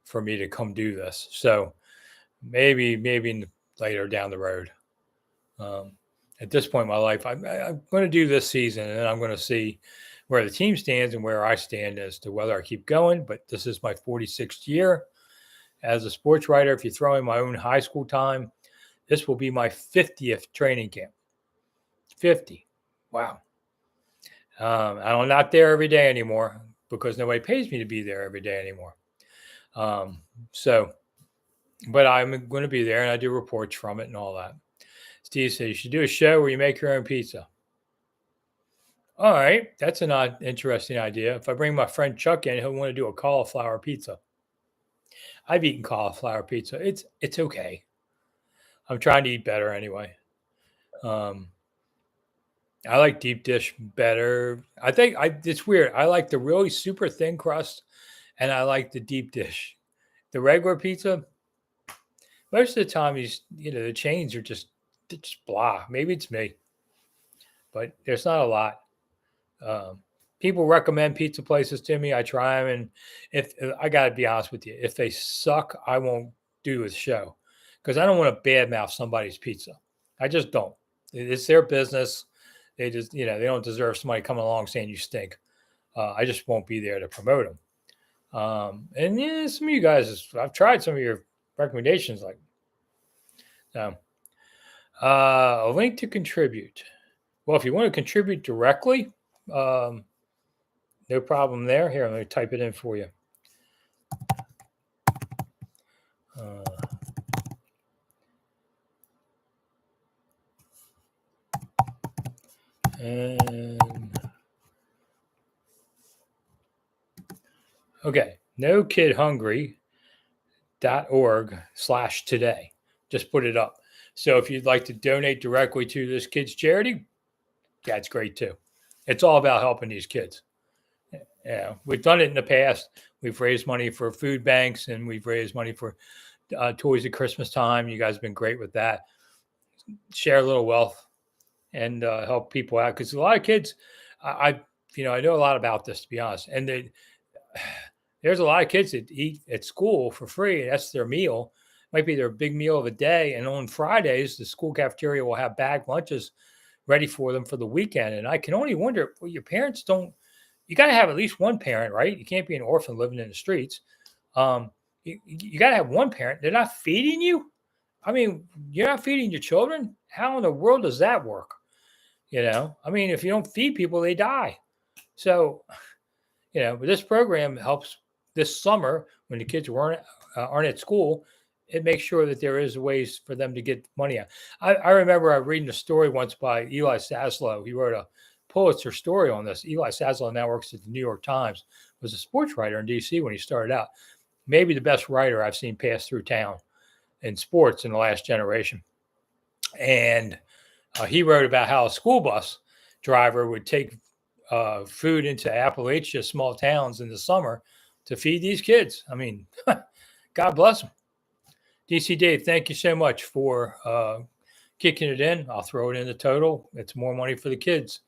for me to come do this. So maybe later down the road. Um, at this point in my life, I'm going to do this season, and then I'm going to see where the team stands and where I stand as to whether I keep going. But this is my 46th year as a sports writer. If you throw in my own high school time, this will be my 50th training camp. 50. Wow. I'm not there every day anymore because nobody pays me to be there every day anymore. Um, so, but I'm going to be there and I do reports from it and all that. Steve said you should do a show where you make your own pizza. All right, that's an odd, interesting idea. If I bring my friend Chuck in, he'll want to do a cauliflower pizza. I've eaten cauliflower pizza. It's okay. I'm trying to eat better anyway. Um, I like deep dish better. I think it's weird. I like the really super thin crust, and I like the deep dish. The regular pizza, most of the time, the chains are just blah. Maybe it's me, but there's not a lot. Um, People recommend pizza places to me. I try them, and if I got to be honest with you, if they suck, I won't do the show because I don't want to badmouth somebody's pizza. I just don't. It's their business. They just, they don't deserve somebody coming along saying you stink. I just won't be there to promote them. And yeah, some of you guys, I've tried some of your recommendations, like a link to contribute. Well, if you want to contribute directly, um, no problem there. Here, let me type it in for you. And okay, nokidhungry.org/today. Just put it up. So if you'd like to donate directly to this kid's charity, that's great too. It's all about helping these kids. Yeah, we've done it in the past. We've raised money for food banks and we've raised money for toys at Christmas time. You guys have been great with that. Share a little wealth and help people out because a lot of kids, I know a lot about this to be honest, and there's a lot of kids that eat at school for free. That's their meal, might be their big meal of a day. And on Fridays, the school cafeteria will have bag lunches ready for them for the weekend. And I can only wonder, well, your parents don't. You got to have at least one parent, right? You can't be an orphan living in the streets. You got to have one parent. They're not feeding you. I mean, you're not feeding your children. How in the world does that work? I mean, if you don't feed people, they die. So, but this program helps this summer when the kids aren't at school. It makes sure that there is ways for them to get money out. I remember I reading a story once by Eli Saslow. He wrote a Pulitzer story on this. Eli Saslow now works at the New York Times, was a sports writer in D.C. when he started out. Maybe the best writer I've seen pass through town in sports in the last generation. And he wrote about how a school bus driver would take food into Appalachia, small towns in the summer to feed these kids. I mean, God bless them. DC Dave, thank you so much for kicking it in. I'll throw it in the total. It's more money for the kids.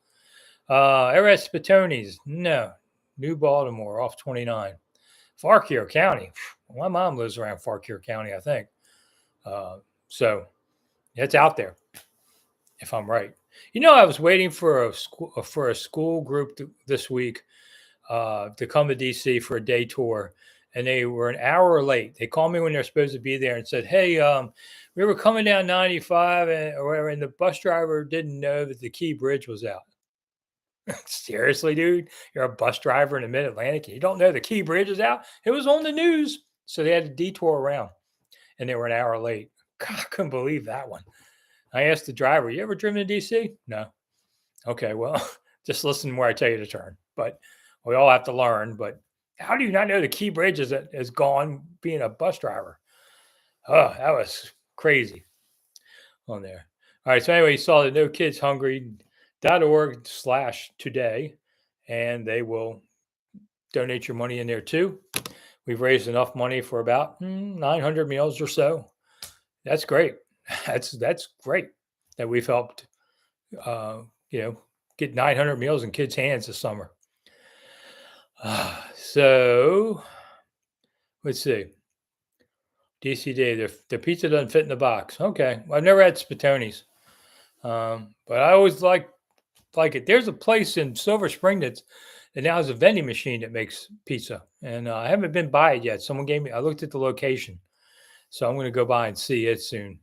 RS Spitonis, no. New Baltimore, off 29. Fauquier County. My mom lives around Fauquier County, I think. So it's out there, if I'm right. I was waiting for a school group this week to come to DC for a day tour, and they were an hour late. They called me when they're supposed to be there and said, "Hey, we were coming down 95 or whatever, and the bus driver didn't know that the Key Bridge was out." Seriously, dude, you're a bus driver in the Mid Atlantic, and you don't know the Key Bridge is out? It was on the news, so they had to detour around, and they were an hour late. God, I couldn't believe that one. I asked the driver, "You ever driven to DC?" No. Okay, well, just listen where I tell you to turn. But we all have to learn. But how do you not know the Key Bridge is gone being a bus driver? Oh, that was crazy on there. All right. So anyway, you saw the No Kids Hungry .org/today, and they will donate your money in there too. We've raised enough money for about 900 meals or so. That's great. That's great that we've helped, uh, you know, get 900 meals in kids' hands this summer. So let's see. DC Day, the pizza doesn't fit in the box. Okay, well, I've never had Spatoni's, but I always like it. There's a place in Silver Spring that now has a vending machine that makes pizza, and I haven't been by it yet. Someone gave me. I looked at the location, so I'm going to go by and see it soon.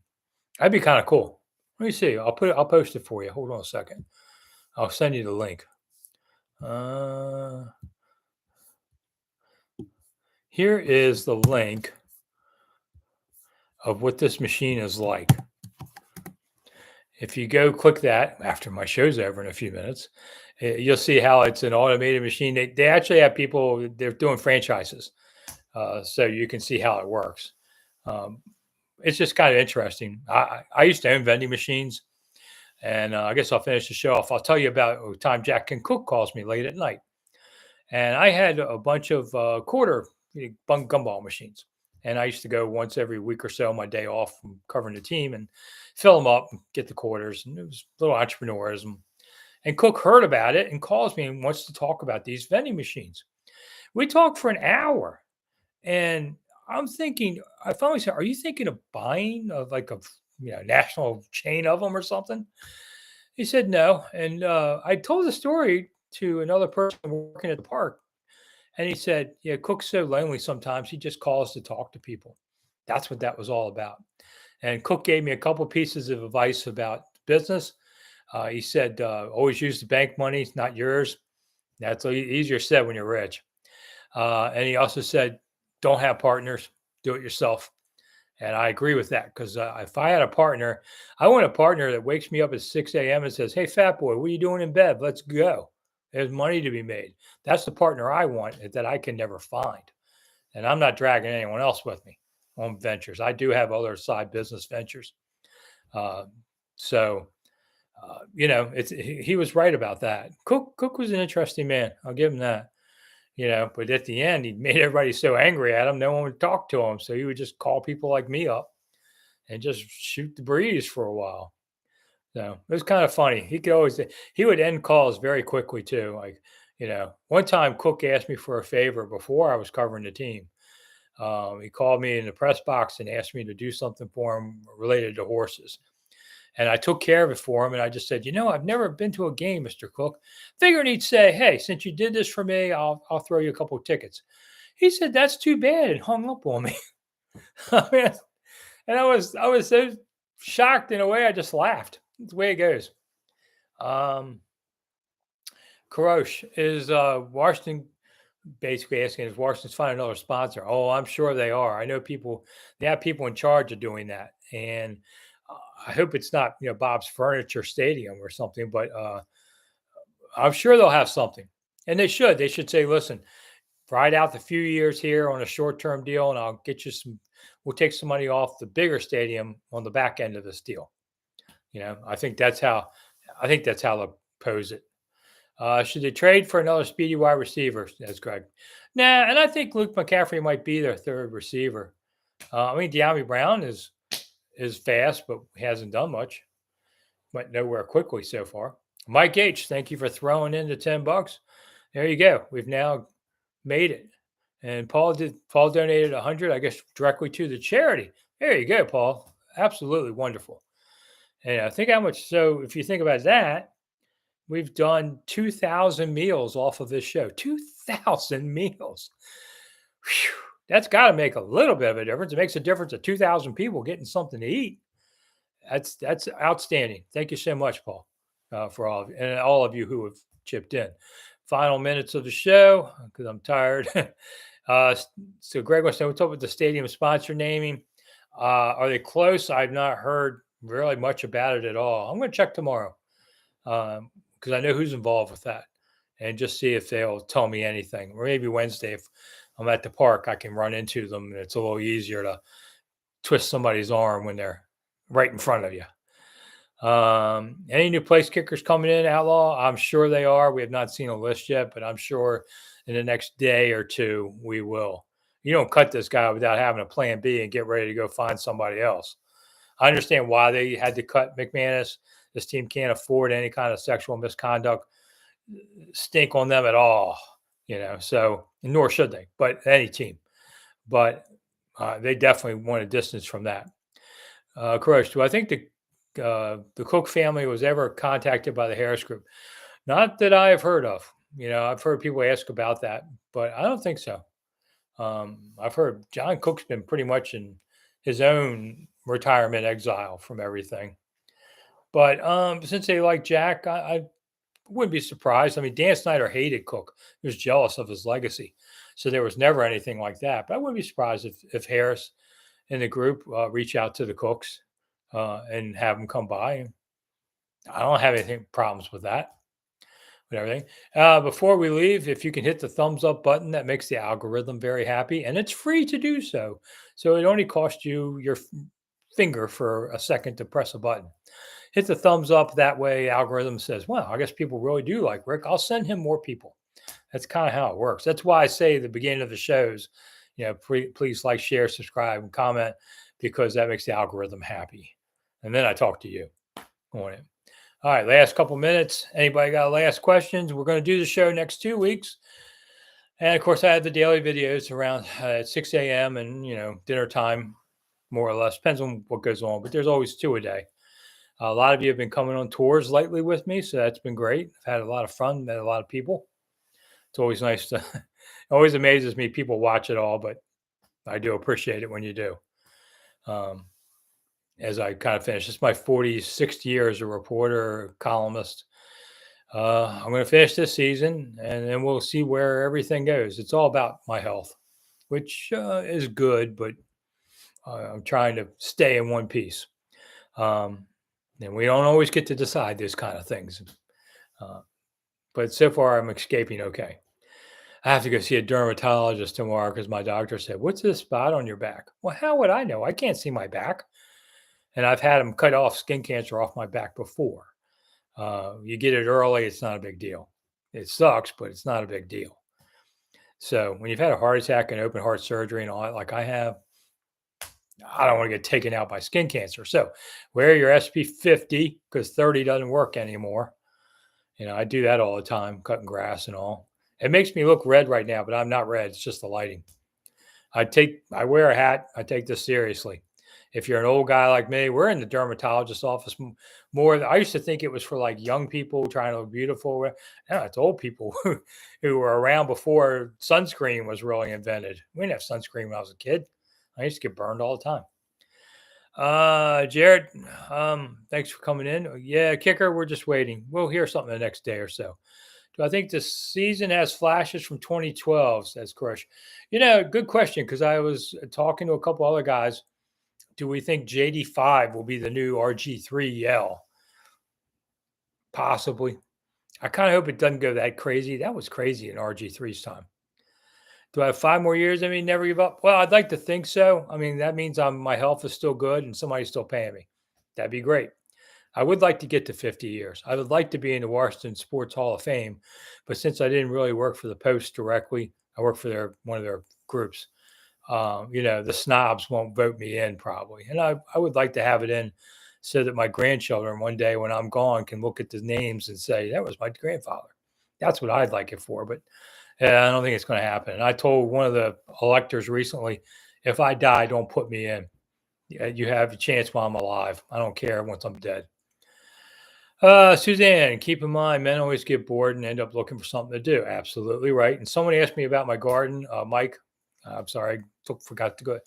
That'd be kind of cool. Let me see. I'll post it for you. Hold on a second. I'll send you the link. Here is the link of what this machine is like. If you go click that after my show's over in a few minutes, you'll see how it's an automated machine. They actually have people, they're doing franchises. So you can see how it works. It's just kind of interesting. I used to own vending machines, and I guess I'll finish the show off. I'll tell you about a time Jack and Cook calls me late at night. And I had a bunch of quarter gumball machines. And I used to go once every week or so on my day off from covering the team and fill them up and get the quarters. And it was a little entrepreneurism. And Cook heard about it and calls me and wants to talk about these vending machines. We talked for an hour. And I'm thinking, I finally said, are you thinking of buying of like a national chain of them or something? He said no. And I told the story to another person working at the park. And he said, yeah, Cook's so lonely sometimes. He just calls to talk to people. That's what that was all about. And Cook gave me a couple pieces of advice about business. He said, always use the bank money. It's not yours. That's easier said when you're rich. And he also said, don't have partners. Do it yourself. And I agree with that because if I had a partner, I want a partner that wakes me up at 6 a.m. and says, hey, fat boy, what are you doing in bed? Let's go. There's money to be made. That's the partner I want that I can never find. And I'm not dragging anyone else with me on ventures. I do have other side business ventures. So, he was right about that. Cook was an interesting man. I'll give him that. But at the end, he made everybody so angry at him, no one would talk to him. So he would just call people like me up and just shoot the breeze for a while. So it was kind of funny. He would end calls very quickly too. Like, one time Cook asked me for a favor before I was covering the team. He called me in the press box and asked me to do something for him related to horses. And I took care of it for him. And I just said, I've never been to a game, Mr. Cook. Figured he'd say, hey, since you did this for me, I'll throw you a couple of tickets. He said, that's too bad, and hung up on me. And I was so shocked in a way. I just laughed. That's the way it goes. Karosh is Washington basically asking, is Washington's find another sponsor? Oh, I'm sure they are. I know they have people in charge of doing that. And I hope it's not, Bob's Furniture Stadium or something, but I'm sure they'll have something. And they should. They should say, listen, ride out the few years here on a short-term deal, and I'll get you we'll take some money off the bigger stadium on the back end of this deal. I think that's how they'll pose it. Should they trade for another speedy wide receiver? That's Greg. Nah, and I think Luke McCaffrey might be their third receiver. De'Ami Brown is fast, but hasn't done much. Went nowhere quickly so far. Mike H, thank you for throwing in the $10. There you go. We've now made it. And Paul donated 100, I guess, directly to the charity. There you go, Paul. Absolutely wonderful. And I think how much. So if you think about that, we've done 2,000 meals off of this show. 2,000 meals. Whew. That's got to make a little bit of a difference. It makes a difference of 2,000 people getting something to eat. That's outstanding. Thank you so much, Paul, for all of you who have chipped in. Final minutes of the show because I'm tired. So Greg wants to know what's up with the stadium sponsor naming. Are they close? I've not heard really much about it at all. I'm going to check tomorrow because I know who's involved with that and just see if they'll tell me anything. Or maybe Wednesday, if I'm at the park, I can run into them. And it's a little easier to twist somebody's arm when they're right in front of you. Any new place kickers coming in, Outlaw? I'm sure they are. We have not seen a list yet, but I'm sure in the next day or two we will. You don't cut this guy without having a plan B and get ready to go find somebody else. I understand why they had to cut McManus. This team can't afford any kind of sexual misconduct stink on them at all, so nor should they, but any team. But they definitely want a distance from that. Crush, do I think the Cook family was ever contacted by the Harris Group? Not that I have heard of. I've heard people ask about that, but I don't think so. I've heard John Cook's been pretty much in his own retirement exile from everything. But since they like Jack, I wouldn't be surprised. I mean, Dan Snider hated Cook. He was jealous of his legacy. So there was never anything like that. But I wouldn't be surprised if Harris and the group reach out to the Cooks and have them come by. I don't have anything problems with that. With everything. Before we leave, if you can hit the thumbs up button, that makes the algorithm very happy, and it's free to do so. So it only costs you your finger for a second to press a button. Hit the thumbs up. That way, algorithm says, "Well, I guess people really do like Rick. I'll send him more people." That's kind of how it works. That's why I say at the beginning of the shows, please like, share, subscribe, and comment, because that makes the algorithm happy. And then I talk to you on it. All right, last couple minutes. Anybody got last questions? We're going to do the show next 2 weeks. And of course, I have the daily videos around at 6 a.m. and, dinner time, more or less. Depends on what goes on, but there's always 2 a day. A lot of you have been coming on tours lately with me, so that's been great. I've had a lot of fun, met a lot of people. It's always nice to, it always amazes me people watch it all, but I do appreciate it when you do. As I kind of finish, it's my 46th year as a reporter, columnist. I'm going to finish this season, and then we'll see where everything goes. It's all about my health, which is good, but I'm trying to stay in one piece. And we don't always get to decide these kind of things. But so far, I'm escaping okay. I have to go see a dermatologist tomorrow because my doctor said, "What's this spot on your back?" Well, how would I know? I can't see my back. And I've had them cut off skin cancer off my back before. You get it early, it's not a big deal. It sucks, but it's not a big deal. So when you've had a heart attack and open heart surgery and all that, like I have, I don't want to get taken out by skin cancer. So wear your SP50 because 30 doesn't work anymore. I do that all the time, cutting grass and all. It makes me look red right now, but I'm not red. It's just the lighting. I wear a hat. I take this seriously. If you're an old guy like me, we're in the dermatologist's office more. I used to think it was for like young people trying to look beautiful. No, it's old people who were around before sunscreen was really invented. We didn't have sunscreen when I was a kid. I used to get burned all the time. Jared, thanks for coming in. Yeah, kicker, we're just waiting. We'll hear something the next day or so. Do I think the season has flashes from 2012? Says Crush. Good question, because I was talking to a couple other guys. Do we think JD5 will be the new RG3L? Possibly. I kind of hope it doesn't go that crazy. That was crazy in RG3's time. Do I have 5 more years? I mean, never give up. Well, I'd like to think so. I mean, that means my health is still good and somebody's still paying me. That'd be great. I would like to get to 50 years. I would like to be in the Washington Sports Hall of Fame, but since I didn't really work for the Post directly, I worked for one of their groups. The snobs won't vote me in probably, and I would like to have it in so that my grandchildren one day when I'm gone can look at the names and say that was my grandfather. That's what I'd like it for, but I don't think it's going to happen. And I told one of the electors recently, if I die, don't put me in. You have a chance while I'm alive. I don't care once I'm dead. Suzanne, keep in mind, men always get bored and end up looking for something to do. Absolutely right. And someone asked me about my garden. Mike, I'm sorry, forgot to go.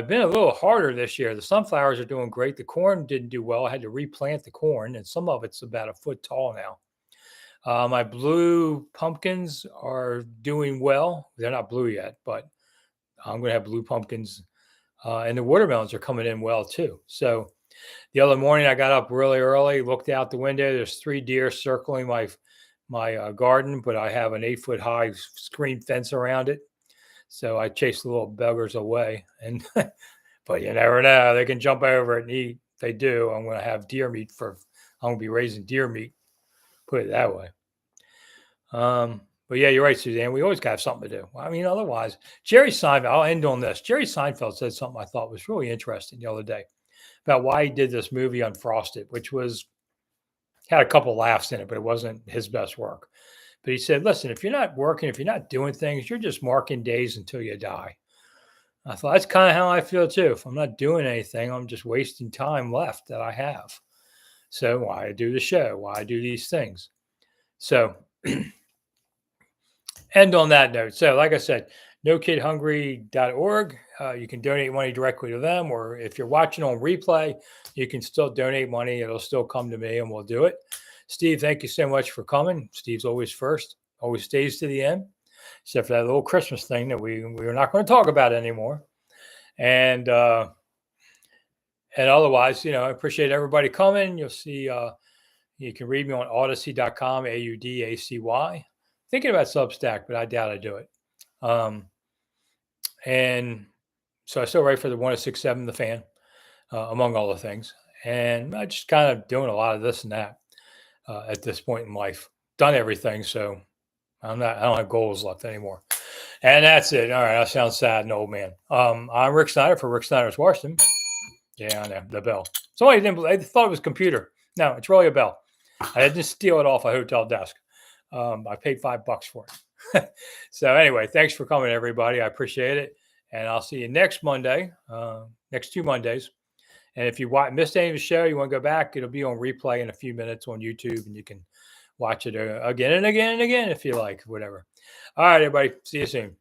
Been a little harder this year. The sunflowers are doing great. The corn didn't do well. I had to replant the corn, and some of it's about a foot tall now. My blue pumpkins are doing well. They're not blue yet, but I'm going to have blue pumpkins. And the watermelons are coming in well too. So the other morning I got up really early, looked out the window. There's 3 deer circling my garden, but I have an 8-foot high screen fence around it. So I chased the little buggers away. And but you never know, they can jump over it and eat. they do, I'm going to have deer meat I'm going to be raising deer meat, put it that way. But yeah, you're right, Suzanne. We always got to have something to do. I mean, otherwise, Jerry Seinfeld, I'll end on this. Jerry Seinfeld said something I thought was really interesting the other day about why he did this movie Unfrosted, which had a couple laughs in it, but it wasn't his best work. But he said, listen, if you're not working, if you're not doing things, you're just marking days until you die. I thought that's kind of how I feel too. If I'm not doing anything, I'm just wasting time left that I have. So why do the show? Why do these things? So end on that note. So like I said, nokidhungry.org. You can donate money directly to them, or if you're watching on replay, you can still donate money. It'll still come to me and we'll do it. Steve, thank you so much for coming. Steve's always first, always stays to the end, except for that little Christmas thing that we're not going to talk about anymore. And otherwise, I appreciate everybody coming. You'll see, you can read me on odyssey.com, AUDACY. Thinking about Substack, but I doubt I do it. And so I still write for the 106.7 The Fan, among all the things. And I just kind of doing a lot of this and that at this point in life. Done everything, so I don't have goals left anymore. And that's it. All right, I sound sad and old man. I'm Rick Snider for Rick Snider's Washington. Yeah, I know, the bell. Somebody they thought it was a computer. No, it's really a bell. I didn't steal it off a hotel desk. I paid $5 for it. So anyway, thanks for coming, everybody. I appreciate it. And I'll see you next Monday, next 2 Mondays. And if you missed any of the show, you want to go back, it'll be on replay in a few minutes on YouTube, and you can watch it again and again and again if you like, whatever. All right, everybody. See you soon.